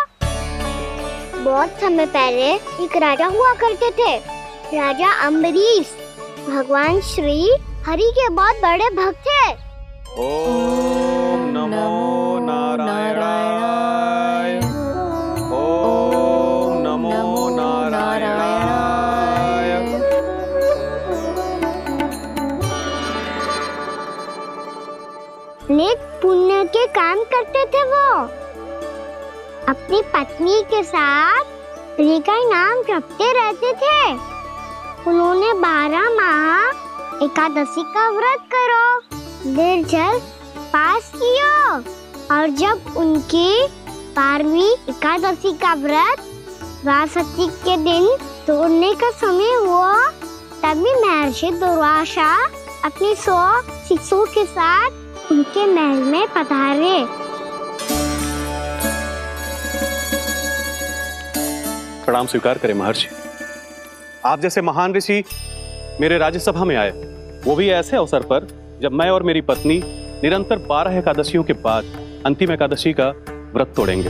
Speaker 6: बहुत समय पहले एक राजा हुआ करते थे, राजा अम्बरीश। भगवान श्री हरि के बहुत बड़े भक्त थे।
Speaker 18: ओम नमो नारायणाय।
Speaker 6: नेक पुण्य के काम करते थे वो। अपनी पत्नी के साथ हरि का नाम जपते रहते थे। उन्होंने 12 माह एकादशी का व्रत करो, निर्जल पास किया, और जब उनकी 12वीं एकादशी का व्रत द्वादशी के दिन तोड़ने का समय हुआ, तभी महर्षि दुर्वासा अपने 100 शिष्यों के साथ उनके महल में पधारे।
Speaker 18: प्रणाम स्वीकार करें महर्षि। आप जैसे महान ऋषि मेरे राज्यसभा में आए, वो भी ऐसे अवसर पर जब मैं और मेरी पत्नी निरंतर 12 एकादशियों के बाद अंतिम एकादशी का व्रत तोड़ेंगे।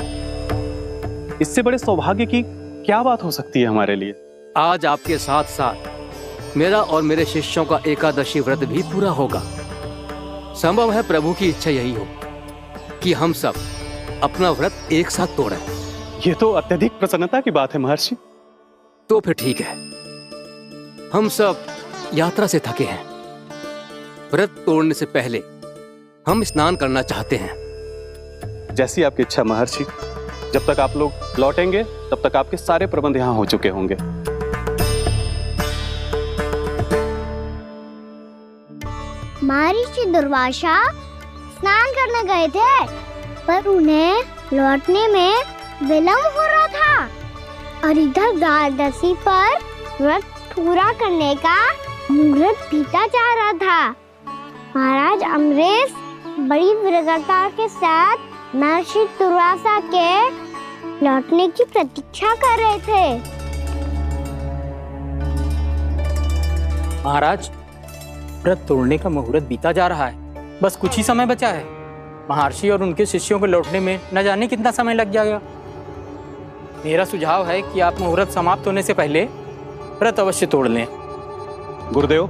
Speaker 18: इससे बड़े सौभाग्य की क्या बात हो सकती है हमारे लिए।
Speaker 9: आज आपके साथ साथ मेरा और मेरे शिष्यों का एकादशी व्रत भी पूरा होगा। संभव है प्रभु की इच्छा यही हो कि हम सब अपना व्रत एक साथ तोड़ें।
Speaker 18: ये तो अत्यधिक प्रसन्नता की बात है महर्षि।
Speaker 9: तो फिर ठीक है, हम सब यात्रा से थके हैं। व्रत तोड़ने से पहले हम स्नान करना चाहते हैं।
Speaker 18: जैसी आपकी इच्छा महर्षि। जब तक आप लोग लौटेंगे तब तक आपके सारे प्रबंध यहाँ हो चुके होंगे।
Speaker 6: महर्षि दुर्वासा स्नान करने गए थे, पर उन्हें लौटने में विलंब हो रहा था और इधर द्वादशी पर व्रत पूरा करने का मुहूर्त बीता जा रहा था। महाराज अमरेश बड़ी विरक्ता के साथ महर्षि दुर्वासा के लौटने की प्रतीक्षा कर रहे थे।
Speaker 19: महाराज, व्रत तोड़ने का मुहूर्त बीता जा रहा है। बस कुछ ही समय बचा है। महर्षि और उनके शिष्यों को लौटने में न जाने कितना समय लग जाएगा। मेरा सुझाव है कि आप मुहूर्त समाप्त होने से पहले व्रत अवश्य तोड़ लें।
Speaker 18: गुरुदेव,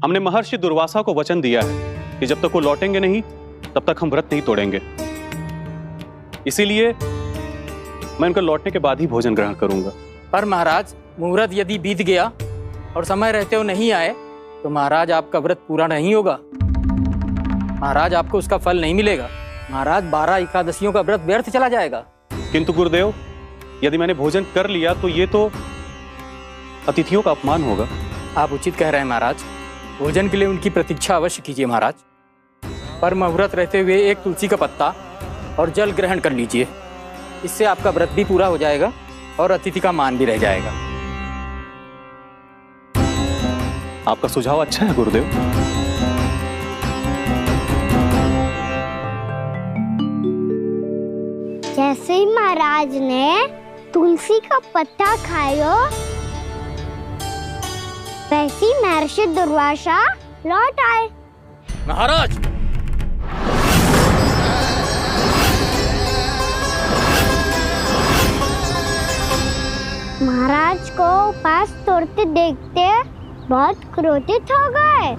Speaker 18: हमने महर्षि दुर्वासा को वचन दिया है कि जब तक वो लौटेंगे नहीं तब तक हम व्रत नहीं तोड़ेंगे। इसीलिए मैं उनके लौटने के बाद ही भोजन ग्रहण करूंगा।
Speaker 19: पर महाराज, मुहूर्त यदि बीत गया और समय रहते हो नहीं आए तो महाराज आपका व्रत पूरा नहीं होगा। महाराज, आपको उसका फल नहीं मिलेगा। महाराज, 12 एकादशियों का व्रत व्यर्थ चला जाएगा।
Speaker 18: किंतु गुरुदेव, यदि मैंने भोजन कर लिया तो ये तो अतिथियों का अपमान होगा।
Speaker 19: आप उचित कह रहे हैं महाराज। भोजन के लिए उनकी प्रतीक्षा अवश्य कीजिए महाराज। पर मुहूर्त रहते हुए एक तुलसी का पत्ता और जल ग्रहण कर लीजिए। इससे आपका व्रत भी पूरा हो जाएगा और अतिथि का मान भी रह जाएगा।
Speaker 18: आपका सुझाव अच्छा है गुरुदेव।
Speaker 6: जैसे ही महाराज ने तुलसी का पत्ता खाया, वैसे ही महर्षि दुर्वासा लौट आए।
Speaker 9: महाराज,
Speaker 6: महाराज को उपास तोड़ते देखते बहुत क्रोधित हो गए।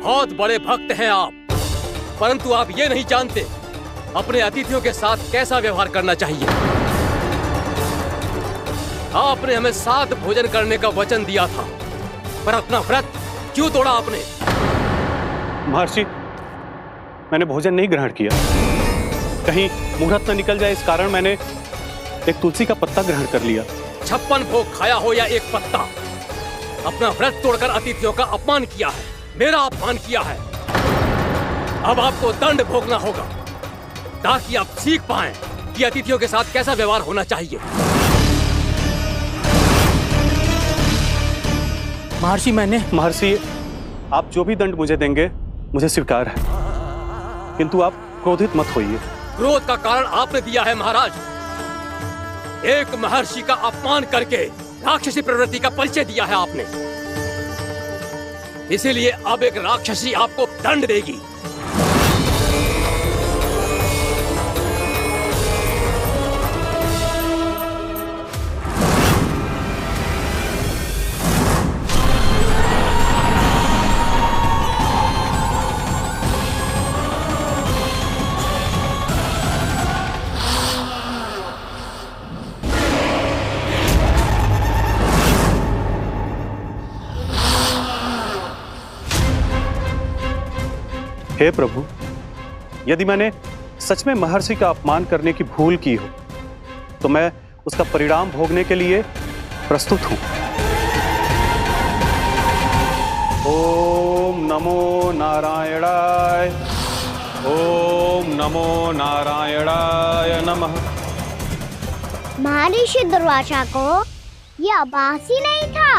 Speaker 9: बहुत बड़े भक्त हैं आप, परंतु आप ये नहीं जानते अपने अतिथियों के साथ कैसा व्यवहार करना चाहिए। आपने हमें साथ भोजन करने का वचन दिया था, पर अपना व्रत क्यों तोड़ा आपने?
Speaker 18: महर्षि, मैंने भोजन नहीं ग्रहण किया। कहीं मुहूर्त न निकल जाए इस कारण मैंने एक तुलसी का पत्ता ग्रहण कर लिया।
Speaker 9: 56 भोग खाया हो या एक पत्ता, अपना व्रत तोड़कर अतिथियों का अपमान किया है, मेरा अपमान किया है। अब आपको दंड भोगना होगा ताकि आप सीख पाएं कि अतिथियों के साथ कैसा व्यवहार होना चाहिए।
Speaker 18: महर्षि, आप जो भी दंड मुझे देंगे मुझे स्वीकार है, किंतु आप क्रोधित मत होइए।
Speaker 9: क्रोध का कारण आपने दिया है महाराज। एक महर्षि का अपमान करके राक्षसी प्रवृत्ति का परिचय दिया है आपने। इसीलिए अब एक राक्षसी आपको दंड देगी।
Speaker 18: हे प्रभु, यदि मैंने सच में महर्षि का अपमान करने की भूल की हो तो मैं उसका परिणाम भोगने के लिए प्रस्तुत हूं। ओम नमो नारायणाय, ओम नमो नारायणाय नमः।
Speaker 6: महर्षि दुर्वासा को यह आभास ही नहीं था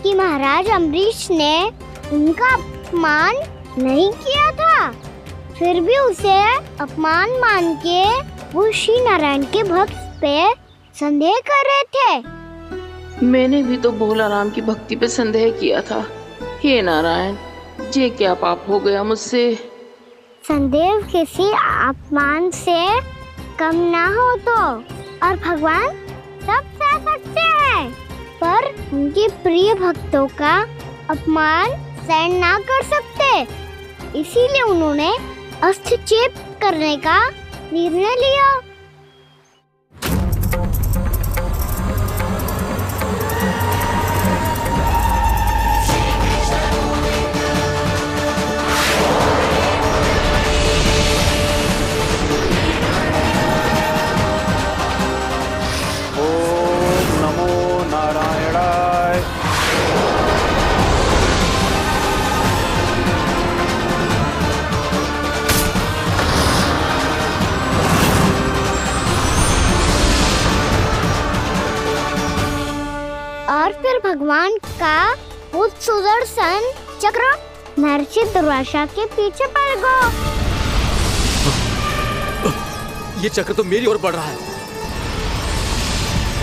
Speaker 6: कि महाराज अम्बरीश ने उनका अपमान नहीं किया था, फिर भी उसे अपमान मान के वो श्री नारायण के भक्त पे संदेह कर रहे थे।
Speaker 17: मैंने भी तो भोला राम की भक्ति पे संदेह किया था। हे नारायण, ये क्या पाप हो गया मुझसे।
Speaker 6: संदेह किसी अपमान से कम ना हो तो, और भगवान सब सह सकते हैं, पर उनके प्रिय भक्तों का अपमान सहन ना कर सकते, इसीलिए उन्होंने हस्तक्षेप करने का निर्णय लिया। और फिर भगवान का वो सुदर्शन चक्र महर्षि दुर्वासा के पीछे पड़ गया।
Speaker 9: ये चक्र तो मेरी ओर बढ़ रहा है।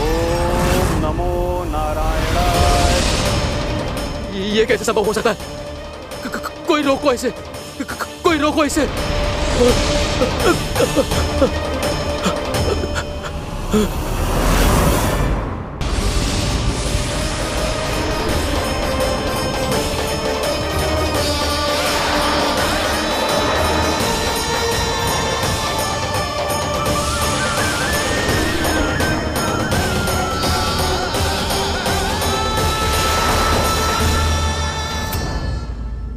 Speaker 18: ओम नमो नारायणाय।
Speaker 9: ये कैसे संभव हो सकता है? कोई रोको इसे, कोई रोको इसे।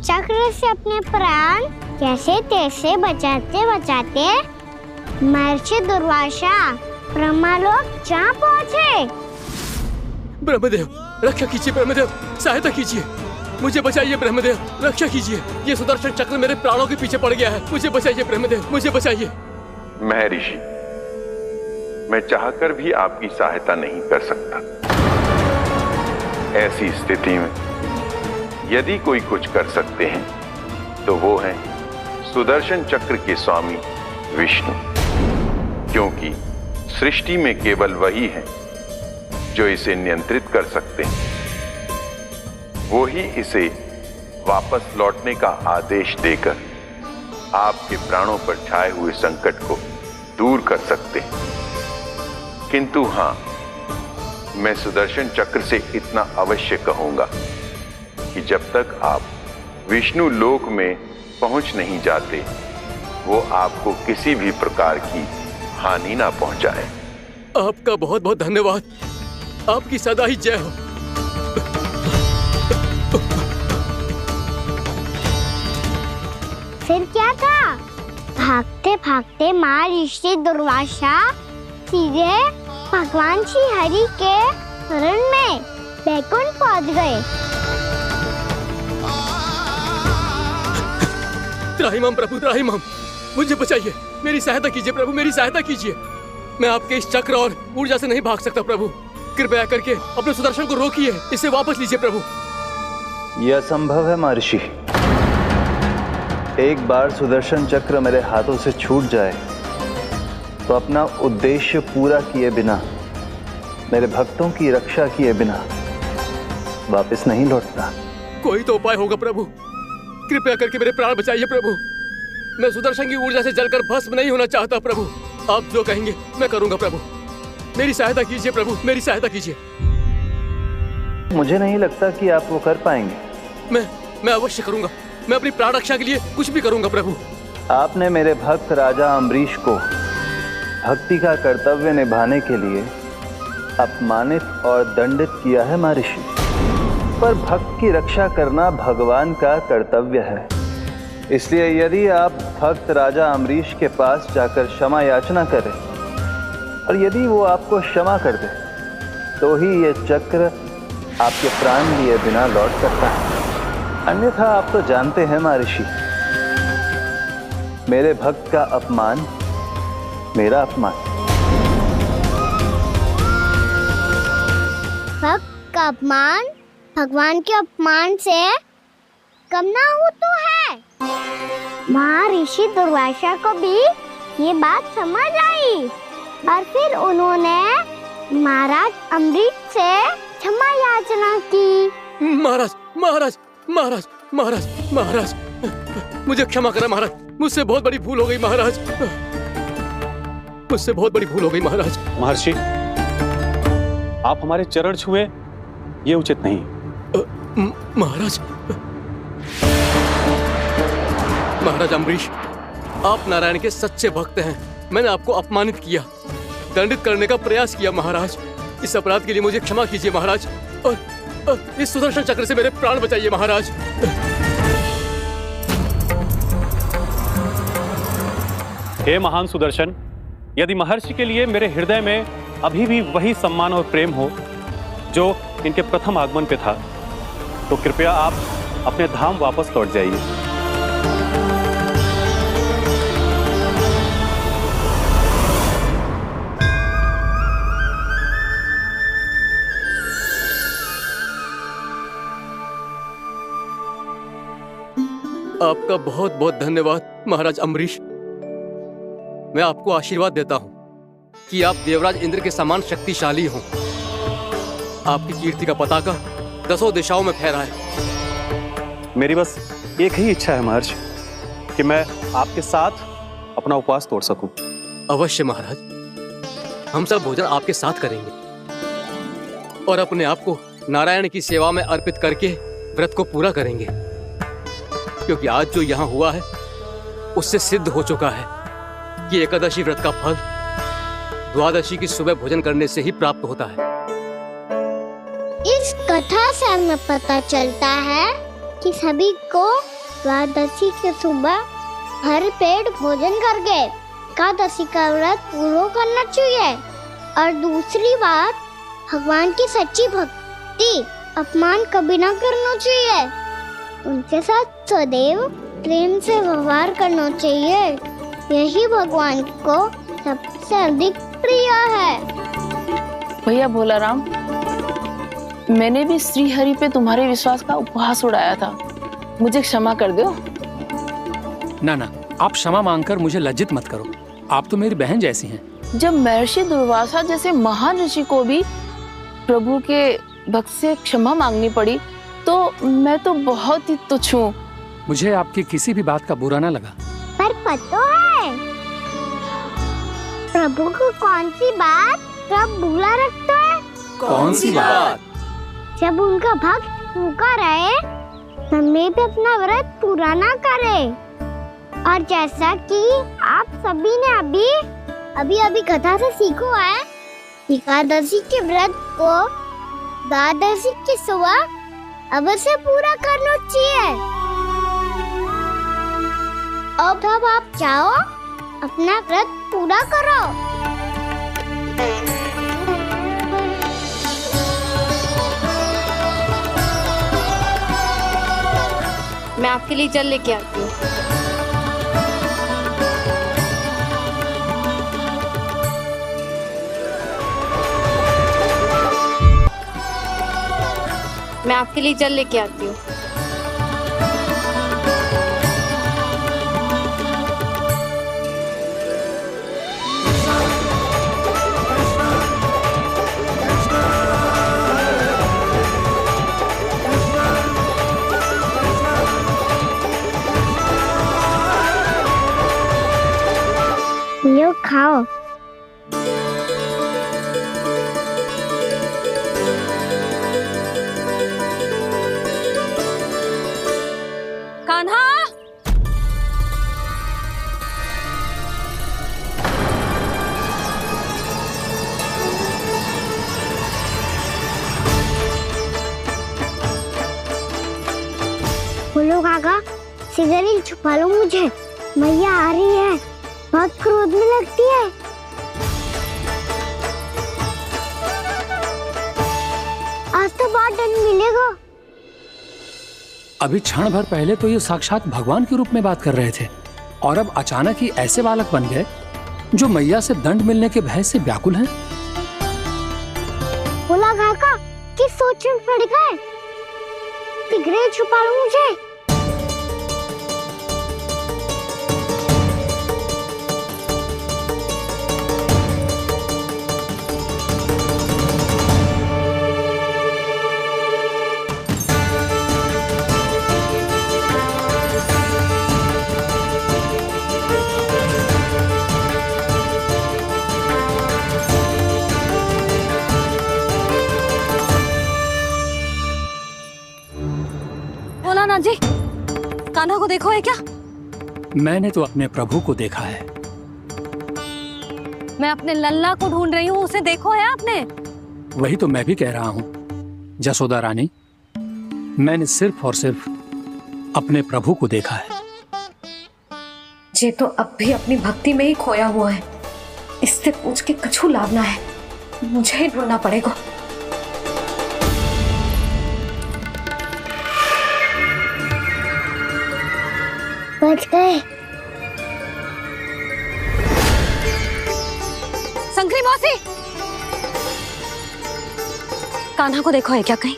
Speaker 6: चक्र से अपने प्राण कैसे तैसे बचाते बचाते महर्षि दुर्वासा ब्रह्मलोक जा पहुँचे।
Speaker 9: ब्रह्मदेव, रक्षा कीजिए ब्रह्मदेव, सहायता कीजिए, मुझे बचाइए ब्रह्मदेव, रक्षा कीजिए। ये सुदर्शन चक्र मेरे प्राणों के पीछे पड़ गया है, मुझे बचाइए ब्रह्मदेव, मुझे बचाइए।
Speaker 11: महर्षि, मैं चाहकर भी आपकी सहायता नहीं कर सकता। ऐसी स्थिति में यदि कोई कुछ कर सकते हैं तो वो है सुदर्शन चक्र के स्वामी विष्णु, क्योंकि सृष्टि में केवल वही है जो इसे नियंत्रित कर सकते हैं। वो ही इसे वापस लौटने का आदेश देकर आपके प्राणों पर छाए हुए संकट को दूर कर सकते हैं। किंतु हां, मैं सुदर्शन चक्र से इतना अवश्य कहूंगा कि जब तक आप विष्णु लोक में पहुंच नहीं जाते, वो आपको किसी भी प्रकार की हानि ना पहुंचाए।
Speaker 9: आपका बहुत बहुत धन्यवाद, आपकी सदा ही जय हो।
Speaker 6: फिर क्या था? भागते भागते महर्षि दुर्वासा सीधे भगवान श्री हरि के शरण में बैकुंठ पहुंच गए।
Speaker 9: त्राहिमाम प्रभु, त्राहिमाम, मुझे बचाइए, मेरी सहायता कीजिए प्रभु, मेरी सहायता कीजिए। मैं आपके इस चक्र और ऊर्जा से नहीं भाग सकता प्रभु, कृपया करके अपने सुदर्शन को रोकिए, इसे वापस लीजिए प्रभु।
Speaker 12: यह असंभव है महर्षि। एक बार सुदर्शन चक्र मेरे हाथों से छूट जाए तो अपना उद्देश्य पूरा किए बिना, मेरे भक्तों की रक्षा किए बिना वापस नहीं लौटता।
Speaker 9: कोई तो उपाय होगा प्रभु, कृपया करके मेरे प्राण बचाइए प्रभु। मैं सुदर्शन की ऊर्जा से जलकर भस्म नहीं होना चाहता प्रभु। आप जो कहेंगे मैं करूंगा प्रभु, मेरी सहायता कीजिए प्रभु, मेरी सहायता कीजिए।
Speaker 12: मुझे नहीं लगता कि आप वो कर पाएंगे।
Speaker 9: मैं अवश्य करूंगा, मैं अपनी प्राण रक्षा के लिए कुछ भी करूंगा प्रभु।
Speaker 12: आपने मेरे भक्त राजा अम्बरीश को भक्ति का कर्तव्य निभाने के लिए अपमानित और दंडित किया है महर्षि, पर भक्त की रक्षा करना भगवान का कर्तव्य है। इसलिए यदि आप भक्त राजा अम्बरीश के पास जाकर क्षमा याचना करें और यदि वो आपको क्षमा कर दे तो ही ये चक्र आपके प्राण लिए बिना लौट सकता है। अन्यथा आप तो जानते हैं महर्षि, मेरे भक्त का अपमान मेरा अपमान।
Speaker 6: भक्त का अपमान भगवान के अपमान से कम ना हो तो है। महर्षि दुर्वासा को भी ये बात समझ आई और फिर उन्होंने महाराज अम्बरीश से क्षमा याचना की।
Speaker 9: महाराज महाराज महाराज महाराज महाराज मुझे क्षमा करें महाराज, मुझसे बहुत बड़ी भूल हो गई महाराज, मुझसे बहुत बड़ी भूल हो गई महाराज।
Speaker 18: महर्षि, आप हमारे चरण छुए ये उचित नहीं।
Speaker 9: महाराज महाराज अम्बरीश, आप नारायण के सच्चे भक्त हैं। मैंने आपको अपमानित किया, दंडित करने का प्रयास किया महाराज। इस अपराध के लिए मुझे क्षमा कीजिए महाराज, और इस सुदर्शन चक्र से मेरे प्राण बचाइए महाराज।
Speaker 18: हे महान सुदर्शन, यदि महर्षि के लिए मेरे हृदय में अभी भी वही सम्मान और प्रेम हो जो इनके प्रथम आगमन पे था, तो कृपया आप अपने धाम वापस लौट जाइए।
Speaker 9: आपका बहुत बहुत धन्यवाद महाराज अम्बरीश। मैं आपको आशीर्वाद देता हूं कि आप देवराज इंद्र के समान शक्तिशाली हों। आपकी कीर्ति का पताका 10 दिशाओं में फहराए।
Speaker 18: मेरी बस एक ही इच्छा है महर्षि, कि मैं आपके साथ अपना उपवास तोड़ सकूं।
Speaker 9: अवश्य महाराज, हम सब भोजन आपके साथ करेंगे और अपने आप को नारायण की सेवा में अर्पित करके व्रत को पूरा करेंगे, क्योंकि आज जो यहाँ हुआ है उससे सिद्ध हो चुका है कि एकादशी व्रत का फल द्वादशी की सुबह भोजन करने से ही प्राप्त होता है।
Speaker 6: इस कथा से हमें पता चलता है कि सभी को द्वादशी की सुबह भर पेट भोजन करके एकादशी का व्रत पूरा करना चाहिए। और दूसरी बात, भगवान की सच्ची भक्ति अपमान कभी ना करना चाहिए। उनके साथ सदैव प्रेम से व्यवहार करना चाहिए। यही भगवान को सबसे अधिक प्रिय है।
Speaker 17: भैया भोलाराम, मैंने भी श्री हरि पे तुम्हारे विश्वास का उपहास उड़ाया था, मुझे क्षमा कर दो।
Speaker 2: ना ना, आप क्षमा मांगकर मुझे लज्जित मत करो, आप तो मेरी बहन जैसी हैं।
Speaker 17: जब महर्षि दुर्वासा जैसे महान ऋषि को भी प्रभु के भक्त से क्षमा मांगनी पड़ी, तो मैं तो बहुत ही तुच्छ हूँ।
Speaker 2: मुझे आपकी किसी भी बात का बुरा ना लगा।
Speaker 6: पर पता है प्रभु को कौन सी बात सब भूला रखता है?
Speaker 2: कौन सी बात?
Speaker 6: जब उनका भक्त भूखा रहे, हमें भी अपना व्रत पूरा ना करे। और जैसा कि आप सभी ने अभी कथा से सीखो है, एकादशी के व्रत को द्वादशी की सुबह अवश्य पूरा करना चाहिए। अब आप जाओ, अपना व्रत पूरा करो।
Speaker 5: मैं आपके लिए जल लेके आती हूँ। मैं आपके लिए जल लेके आती हूँ।
Speaker 6: लो खाओ।
Speaker 5: कान्हा,
Speaker 6: बोलो काका, सिगरेट छुपा लो मुझे, मैया आ रही है, बहुत क्रोध में लगती है। आज तो बहुत दंड मिलेगा।
Speaker 2: अभी क्षण भर पहले तो ये साक्षात भगवान के रूप में बात कर रहे थे, और अब अचानक ही ऐसे बालक बन गए जो मैया से दंड मिलने के भय से व्याकुल हैं।
Speaker 6: बोला काका, किस सोच में पड़ गए? शीघ्र छुपा लो मुझे।
Speaker 4: बोला जी, कान्हा को देखो है क्या?
Speaker 2: मैंने तो अपने प्रभु को देखा है।
Speaker 4: मैं अपने लल्ला को ढूंढ रही हूँ, उसे देखो है आपने?
Speaker 2: वही तो मैं भी कह रहा हूँ जसोदा रानी, मैंने सिर्फ और सिर्फ अपने प्रभु को देखा है।
Speaker 4: ये तो अब भी अपनी भक्ति में ही खोया हुआ है। इससे पूछ के कछु लाभ ना है, मुझे ही ढूंढना पड़ेगा।
Speaker 6: बच गए।
Speaker 4: शंकरी मौसी, कान्हा को देखो है क्या कहीं?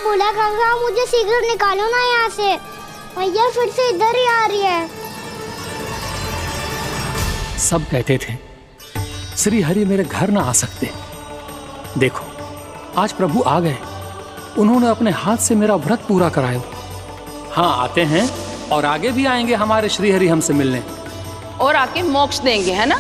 Speaker 6: बोला काका मुझे शीघ्र निकालो ना यहाँ से, भैया फिर से इधर ही आ रही है।
Speaker 2: सब कहते थे श्री हरि मेरे घर ना आ सकते। देखो आज प्रभु आ गए, उन्होंने अपने हाथ से मेरा व्रत पूरा कराया। हाँ आते हैं और आगे भी आएंगे हमारे श्री हरि हमसे मिलने
Speaker 17: और आके मोक्ष देंगे, है ना?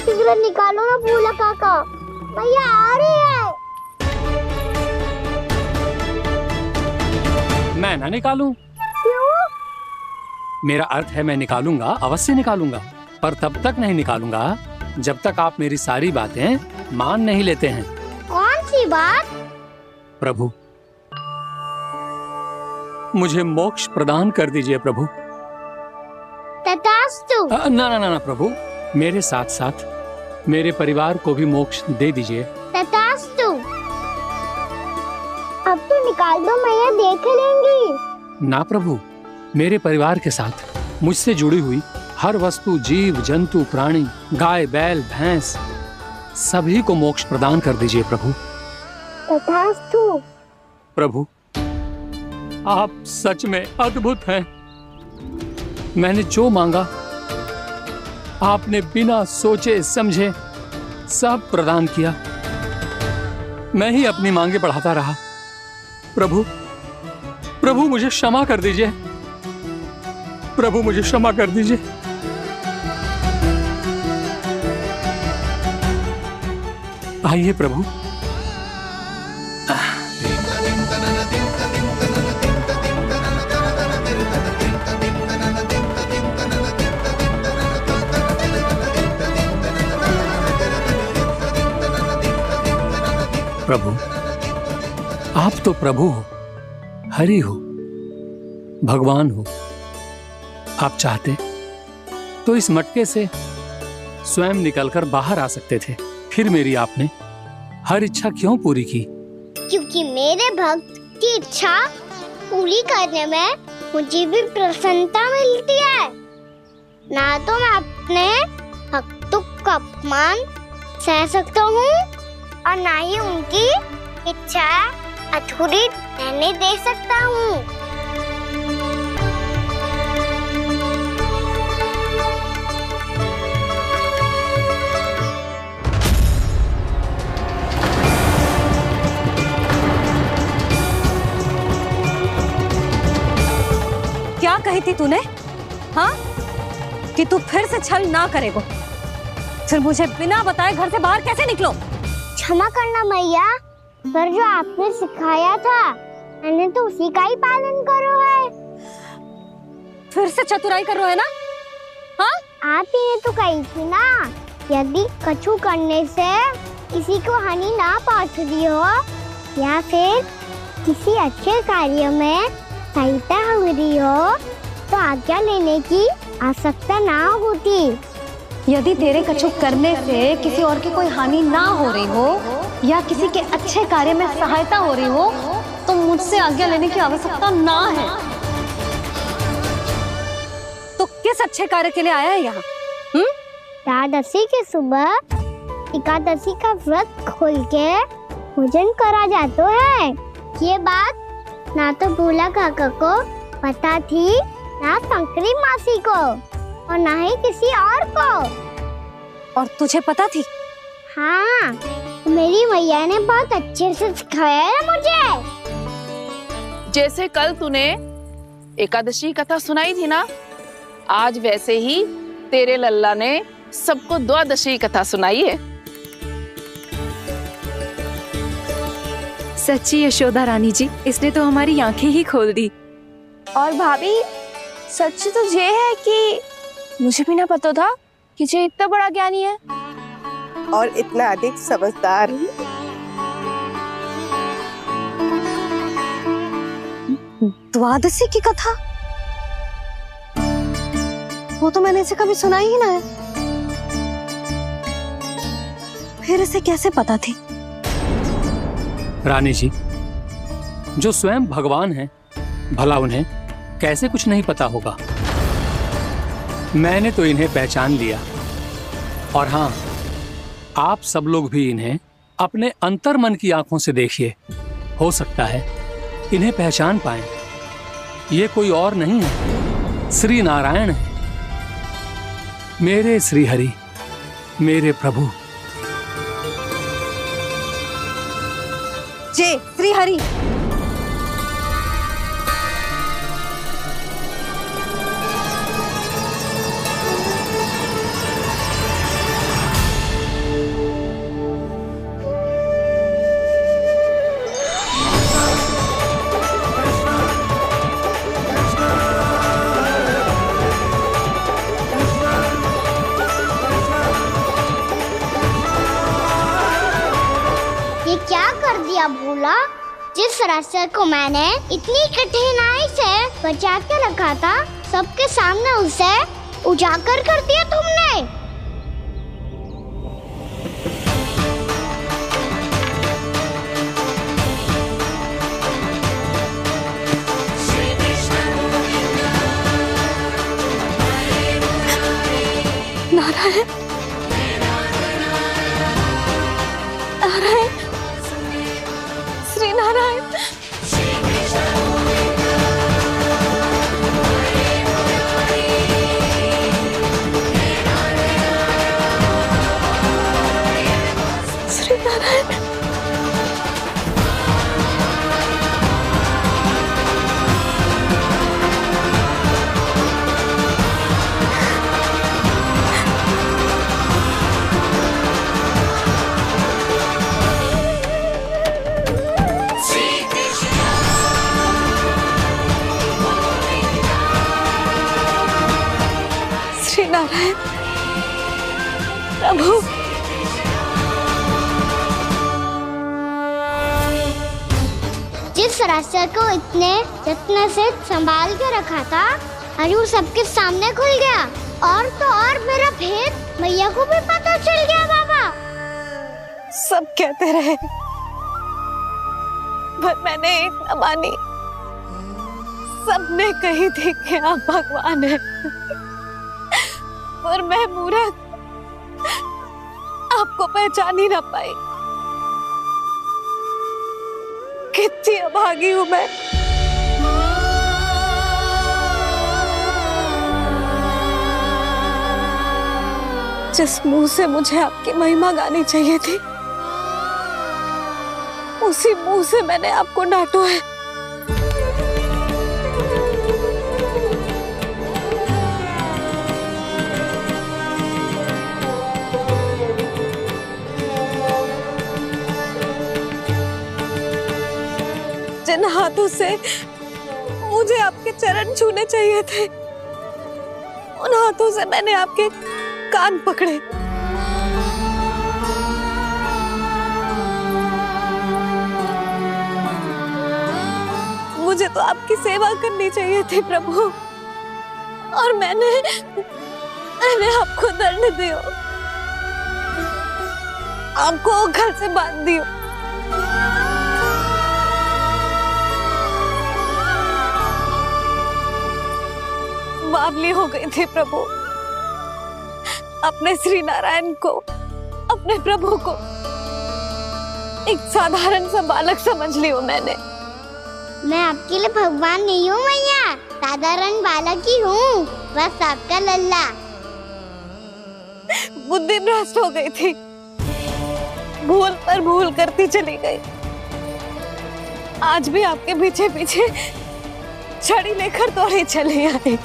Speaker 6: शीघ्र निकालो ना भोला काका, भैया आ रही है।
Speaker 2: मैं ना निकालूं? मेरा अर्थ है मैं निकालूंगा, अवश्य निकालूंगा, पर तब तक नहीं निकालूंगा जब तक आप मेरी सारी बातें मान नहीं लेते हैं।
Speaker 6: कौन सी बात?
Speaker 2: प्रभु मुझे मोक्ष प्रदान कर दीजिए प्रभु।
Speaker 6: तथास्तु।
Speaker 2: ना ना ना ना प्रभु, मेरे साथ साथ मेरे परिवार को भी मोक्ष दे दीजिए।
Speaker 6: तथास्तु। अब तो निकाल दो, मैया देख लेंगी।
Speaker 2: ना प्रभु, मेरे परिवार के साथ मुझसे जुड़ी हुई हर वस्तु, जीव जंतु, प्राणी, गाय बैल भैंस, सभी को मोक्ष प्रदान कर दीजिए प्रभु।
Speaker 6: तथास्तु।
Speaker 2: प्रभु आप सच में अद्भुत हैं। मैंने जो मांगा आपने बिना सोचे समझे सब प्रदान किया। मैं ही अपनी मांगे बढ़ाता रहा। प्रभु प्रभु मुझे क्षमा कर दीजिए, प्रभु मुझे क्षमा कर दीजिए। आइए प्रभु। प्रभु आप तो प्रभु हो, हरि हो, भगवान हो। आप चाहते तो इस मटके से स्वयं निकलकर बाहर आ सकते थे, फिर मेरी आपने हर इच्छा क्यों पूरी की?
Speaker 6: क्योंकि मेरे भक्त की इच्छा पूरी करने में मुझे भी प्रसन्नता मिलती है। ना तो मैं अपने भक्तों का अपमान सह सकता हूँ और ना ही उनकी इच्छा अधूरी रहने दे सकता हूँ।
Speaker 4: क्या कही थी तूने? हाँ, कि तू फिर से छल ना करेगा। फिर मुझे बिना बताए घर से बाहर कैसे निकलो?
Speaker 6: क्षमा करना मैया, पर जो आपने सिखाया था मैंने तो उसी का ही पालन करो है।
Speaker 4: फिर से चतुराई कर रहे हो है ना? हाँ?
Speaker 6: आप ही ने तो कही थी ना, यदि कछु करने से किसी को हानि ना पहुंचती हो या फिर किसी अच्छे कार्य में सहायता हो रही हो तो आज्ञा लेने की आवश्यकता ना होती।
Speaker 4: यदि तेरे कछु करने से किसी और की कोई हानि ना हो रही हो या किसी के अच्छे कार्य में सहायता हो रही हो तो मुझसे आज्ञा लेने की आवश्यकता ना है। किस अच्छे कार्य के लिए आया है यहाँ?
Speaker 6: एकादशी की सुबह एकादशी का व्रत खोल के भोजन करा जाता है। ये बात ना तो भोला काका को पता थी, ना शंकरी मासी को, और ना ही किसी और को।
Speaker 4: और तुझे पता थी?
Speaker 6: हाँ, मेरी मैया ने बहुत अच्छे से सिखाया है मुझे।
Speaker 17: जैसे कल तूने एकादशी कथा सुनाई थी ना, आज वैसे ही तेरे लल्ला ने सबको द्वादशी कथा सुनाई है।
Speaker 1: सच्ची यशोदा रानी जी, इसने तो हमारी आंखें ही खोल दी।
Speaker 5: और भाभी, सच तो ये है कि मुझे भी ना पता था कि ये इतना बड़ा ज्ञानी है
Speaker 20: और इतना अधिक समझदार।
Speaker 4: द्वादशी की कथा? वो तो मैंने इसे कभी सुना ही ना है। फिर इसे कैसे पता थी?
Speaker 2: रानी जी, जो स्वयं भगवान हैं, भला उन्हें कैसे कुछ नहीं पता होगा। मैंने तो इन्हें पहचान लिया, और हाँ, आप सब लोग भी इन्हें अपने अंतर्मन की आंखों से देखिए। हो सकता है इन्हें पहचान पाएं। ये कोई और नहीं है, श्री नारायण है, मेरे श्री हरि, मेरे प्रभु।
Speaker 4: जय श्री हरि।
Speaker 6: भोला, जिस रास्ते को मैंने इतनी कठिनाई से बचा के रखा था, सबके सामने उसे उजागर कर दिया तुमने।
Speaker 5: नारायण, नारायण, श्री नारायण। श्री नारायण। नारायण प्रभु,
Speaker 6: जिस रास्ते को इतने यत्न से संभाल के रखा था, आज वो सबके सामने खुल गया। और तो और मेरा भेद मैया को भी पता चल गया। बाबा
Speaker 5: सब कहते रहे, पर मैंने एक न मानी। सबने कही थी कि आप भगवान हैं, पर मैं मूर्ख आपको पहचान ही ना पाई। कितनी अभागी हूं मैं। जिस मुंह से मुझे आपकी महिमा गानी चाहिए थी, उसी मुंह से मैंने आपको डांटा है। जिन हाथों से मुझे आपके चरण छूने चाहिए थे, उन हाथों से मैंने आपके कान पकड़े। मुझे तो आपकी सेवा करनी चाहिए थी प्रभु, और मैंने आपको दंड दिया, आपको घर से बांध दिया।
Speaker 4: बावली हो गई थी प्रभु। अपने श्री नारायण को, अपने प्रभु को एक साधारण सा बालक समझ लिया मैंने।
Speaker 6: मैं आपके लिए भगवान नहीं हूँ मैया, साधारण बालक ही हूँ, बस आपका लल्ला।
Speaker 4: बुद्धि भ्रष्ट हो गई थी, भूल पर भूल करती चली गई। आज भी आपके पीछे पीछे छड़ी लेकर दौड़ी चली आई।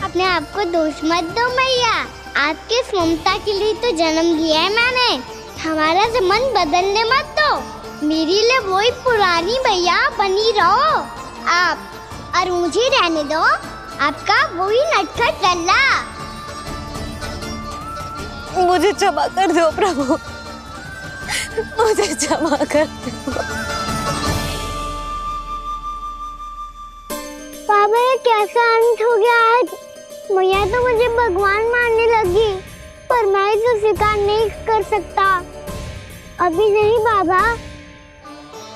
Speaker 6: अपने आप को दोष मत दो मैया, आपके इस ममता के लिए तो जन्म लिया है मैंने। हमारा से मन बदलने मत दो, मेरे लिए वही पुरानी भैया बनी रहो आप, और मुझे रहने दो आपका वही नटखट लल्ला।
Speaker 4: मुझे क्षमा कर दो प्रभु, मुझे क्षमा कर दो।
Speaker 6: बाबा ये कैसा अंत हो गया आज? मैया तो मुझे भगवान मानने लगी, पर मैं इसे स्वीकार नहीं कर सकता। अभी नहीं बाबा,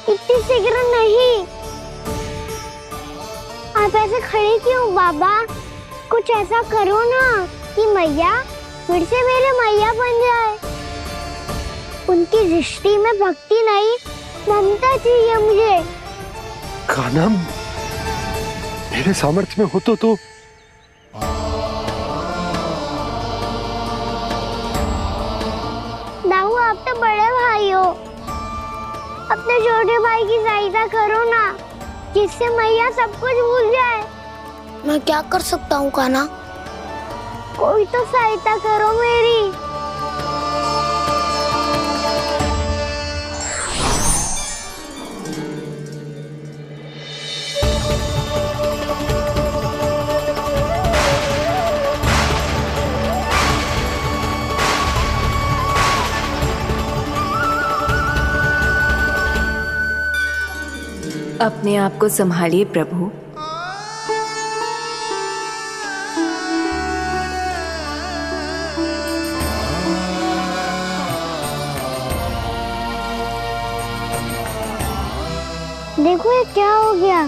Speaker 6: इतनी शीघ्र नहीं। आप ऐसे खड़े क्यों बाबा? कुछ ऐसा करो ना कि मैया फिर से मेरे मैया बन जाए। उनकी दृष्टि में भक्ति नहीं, ममता चाहिए मुझे।
Speaker 14: कान्हा, मेरे सामर्थ्य में हो तो
Speaker 6: दाऊ, आप तो बड़े भाई हो, अपने छोटे भाई की सहायता करो ना, जिससे मैया सब कुछ भूल जाए।
Speaker 5: मैं क्या कर सकता हूँ कान्हा?
Speaker 6: कोई तो सहायता करो मेरी।
Speaker 1: अपने आप को संभालिए प्रभु।
Speaker 6: देखो ये क्या हो गया,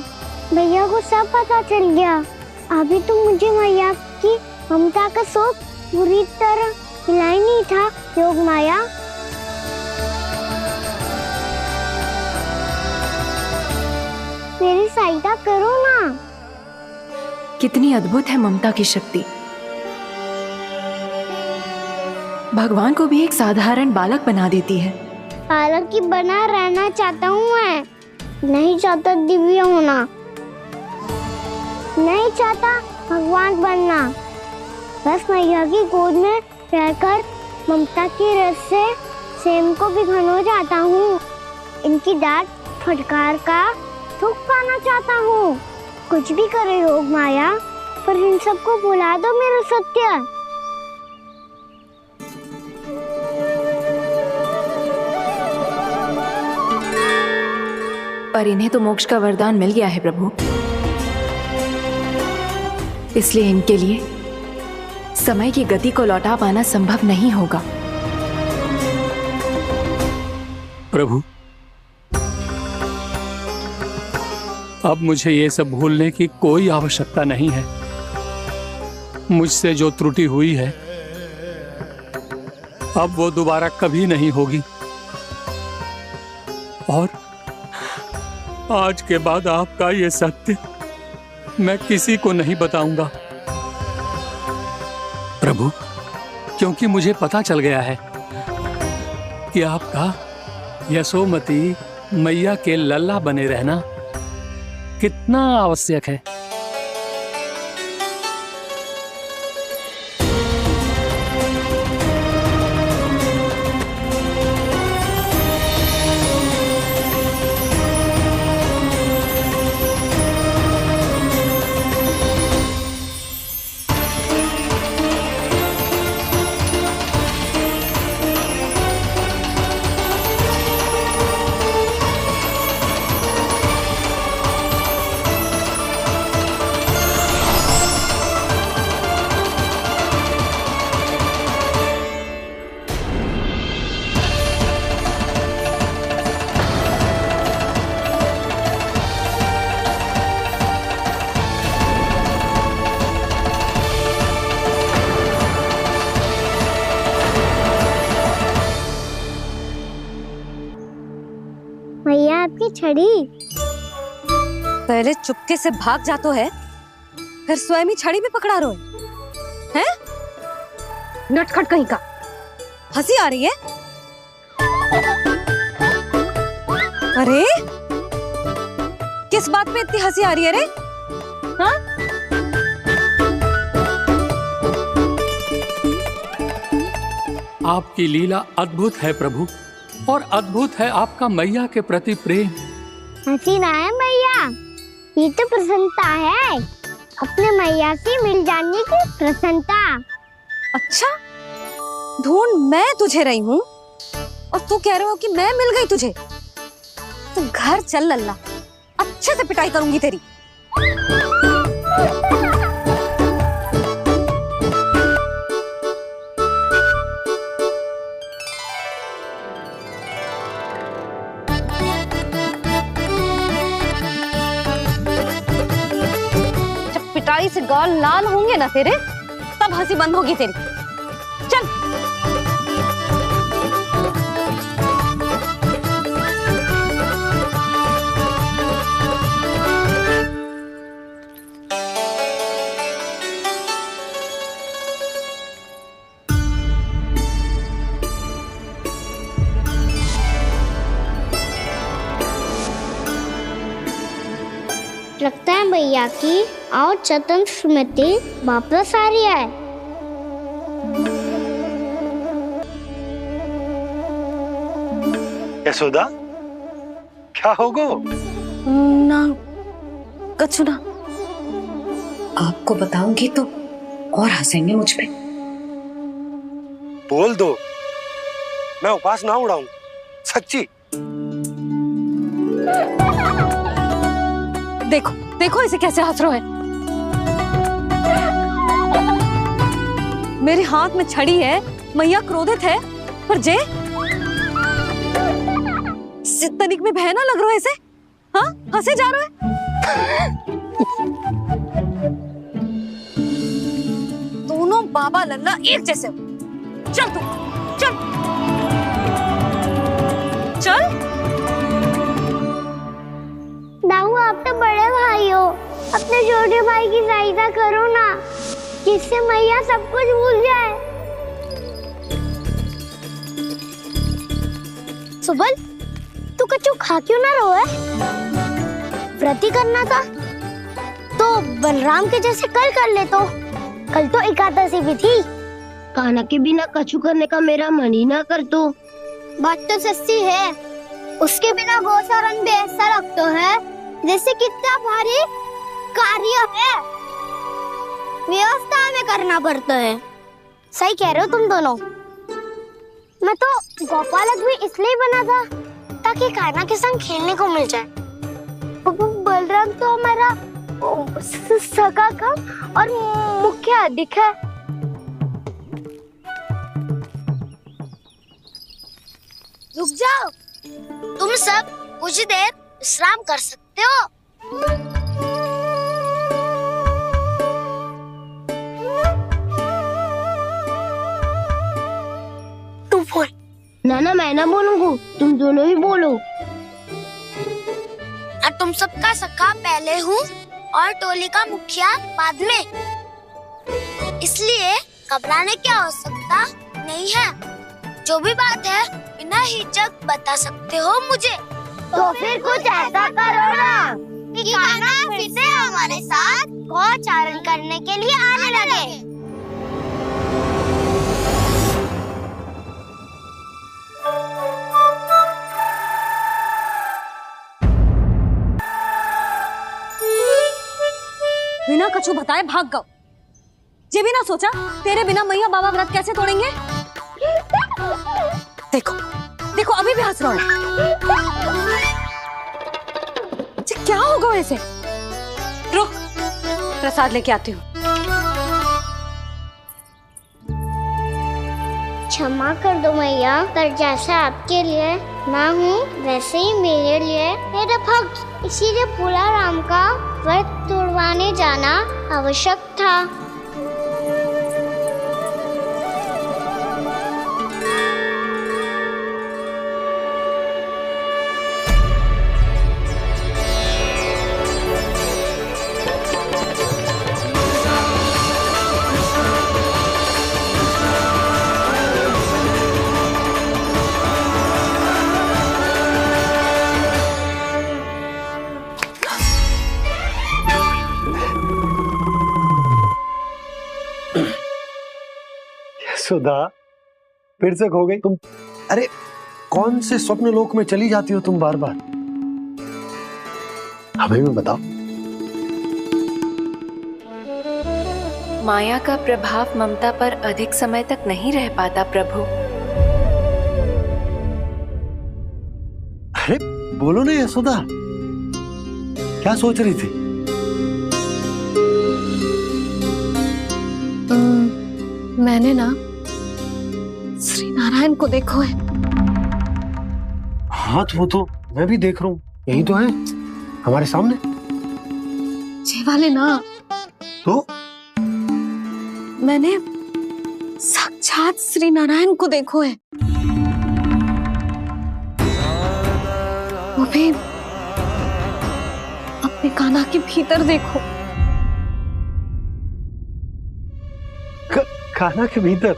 Speaker 6: भैया को सब पता चल गया। अभी तो मुझे मैया की ममता का शौक पूरी तरह मिला ही नहीं था। योग माया, मेरी सहायता करो ना।
Speaker 1: कितनी अद्भुत है ममता की शक्ति। भगवान को भी एक साधारण बालक बना देती है।
Speaker 6: बालक की बना रहना चाहता हूँ मैं, नहीं चाहता दिव्य होना, नहीं चाहता भगवान बनना। बस मैया की गोद में रहकर ममता की रस से सेम को भी घनो चाहता हूँ। इनकी डांट फटकार का सुख पाना चाहता हूँ। कुछ भी करे योग माया, पर इन सबको भुला दो मेरा सत्य।
Speaker 1: पर इन्हें तो मोक्ष का वरदान मिल गया है प्रभु, इसलिए इनके लिए समय की गति को लौटा पाना संभव नहीं होगा।
Speaker 2: प्रभु, अब मुझे ये सब भूलने की कोई आवश्यकता नहीं है। मुझसे जो त्रुटि हुई है अब वो दोबारा कभी नहीं होगी, और आज के बाद आपका ये सत्य मैं किसी को नहीं बताऊंगा प्रभु, क्योंकि मुझे पता चल गया है कि आपका यशोमती मैया के लल्ला बने रहना कितना आवश्यक है।
Speaker 6: भैया आपकी छड़ी।
Speaker 4: पहले चुपके से भाग जातो है, फिर स्वयं ही छड़ी भी पकड़ा रो है? नटखट कहीं का। हंसी आ रही है? अरे किस बात पे इतनी हंसी आ रही है रे? हाँ?
Speaker 2: आपकी लीला अद्भुत है प्रभु, और अद्भुत है आपका मैया के प्रति प्रेम।
Speaker 6: हंसी ना है मैया, ये तो प्रसन्नता है, अपने मैया से मिल जाने की प्रसन्नता।
Speaker 4: अच्छा, ढूंढ मैं तुझे रही हूँ और तू कह रहे हो कि मैं मिल गई तुझे। तू घर चल लल्ला, अच्छे से पिटाई करूंगी तेरी। जब पिटाई से गाल लाल होंगे ना तेरे, तब हंसी बंद होगी तेरी। चल।
Speaker 6: लगता है भैया की और चतन स्मृति वापस आ रही है।
Speaker 14: यशोदा, क्या होगो?
Speaker 4: ना कछु ना।
Speaker 21: आपको बताऊंगी तो और हंसेंगे मुझ पे।
Speaker 14: बोल दो, मैं उपवास ना उड़ाऊं, सच्ची।
Speaker 4: देखो देखो इसे कैसे हंस रहा है। मेरे हाथ में छड़ी है, मैया क्रोधित है, पर जे तनिक में बहना लग रहा है इसे। हाँ, हंसे जा रहा है। दोनों बाबा लल्ला एक जैसे हो। चल तू, चल चल।
Speaker 6: दाऊ, आप तो बड़े भाई हो, अपने छोटे भाई की सहायता करो ना, जिससे मैया सब कुछ भूल जाए। सुबल, तू कच्चू खा क्यों ना रो है? व्रत ही करना था तो बलराम के जैसे कल कर ले। तो कल तो एकादशी भी थी।
Speaker 22: कान्हा के बिना कछु करने का मेरा मन ही ना कर। तो
Speaker 6: बात तो सच्ची है, उसके बिना गोचारण भी ऐसा लगता है जैसे कितना भारी कार्य है, व्यवस्था में करना पड़ता है। सही कह रहे हो तुम दोनों। मैं तो गोपालक भी इसलिए बना था ताकि कान्हा के संग खेलने को मिल जाए। बलराम तो हमारा सगा कम और मुख्य अधिक है। रुक जाओ, तुम सब कुछ देर विश्राम कर सकते हो।
Speaker 22: तू बोल। ना मैं ना बोलूंगा, तुम दोनों ही बोलो।
Speaker 6: और तुम सबका सखा पहले हूँ और टोली का मुखिया बाद में, इसलिए घबराने की आवश्यकता नहीं है। जो भी बात है बिना हिचक बता सकते हो मुझे।
Speaker 22: तो फिर कुछ ऐसा करो ना
Speaker 6: कि कान्हा फिर से हमारे साथ गोचारण करने के लिए आने लगे।
Speaker 4: बिना कछु बताए भाग गओ। ये भी ना सोचा तेरे बिना मैया बाबा व्रत कैसे तोड़ेंगे। देखो देखो अभी भी हंस रहा है। क्या होगा वैसे? रुक, प्रसाद लेके आती हूँ।
Speaker 6: क्षमा कर दो मैया, पर जैसा आपके लिए ना हूँ वैसे ही मेरे लिए मेरे भक्त, इसीलिए भोला राम का व्रत तोड़वाने जाना आवश्यक था।
Speaker 14: सुधा, फिर से खो गई तुम। अरे कौन से स्वप्न लोक में चली जाती हो तुम बार बार? हमें भी बताओ।
Speaker 1: माया का प्रभाव ममता पर अधिक समय तक नहीं रह पाता प्रभु।
Speaker 14: अरे बोलो ना यशोदा, क्या सोच रही थी?
Speaker 4: मैंने ना श्री नारायण को देखो है।
Speaker 14: हाँ तो वो तो मैं भी देख रहा हूँ, यही तो है हमारे सामने।
Speaker 4: ये वाले ना,
Speaker 14: तो
Speaker 4: मैंने साक्षात श्री नारायण को देखो है, वो भी अपने कान्हा के भीतर देखो।
Speaker 14: कान्हा के भीतर?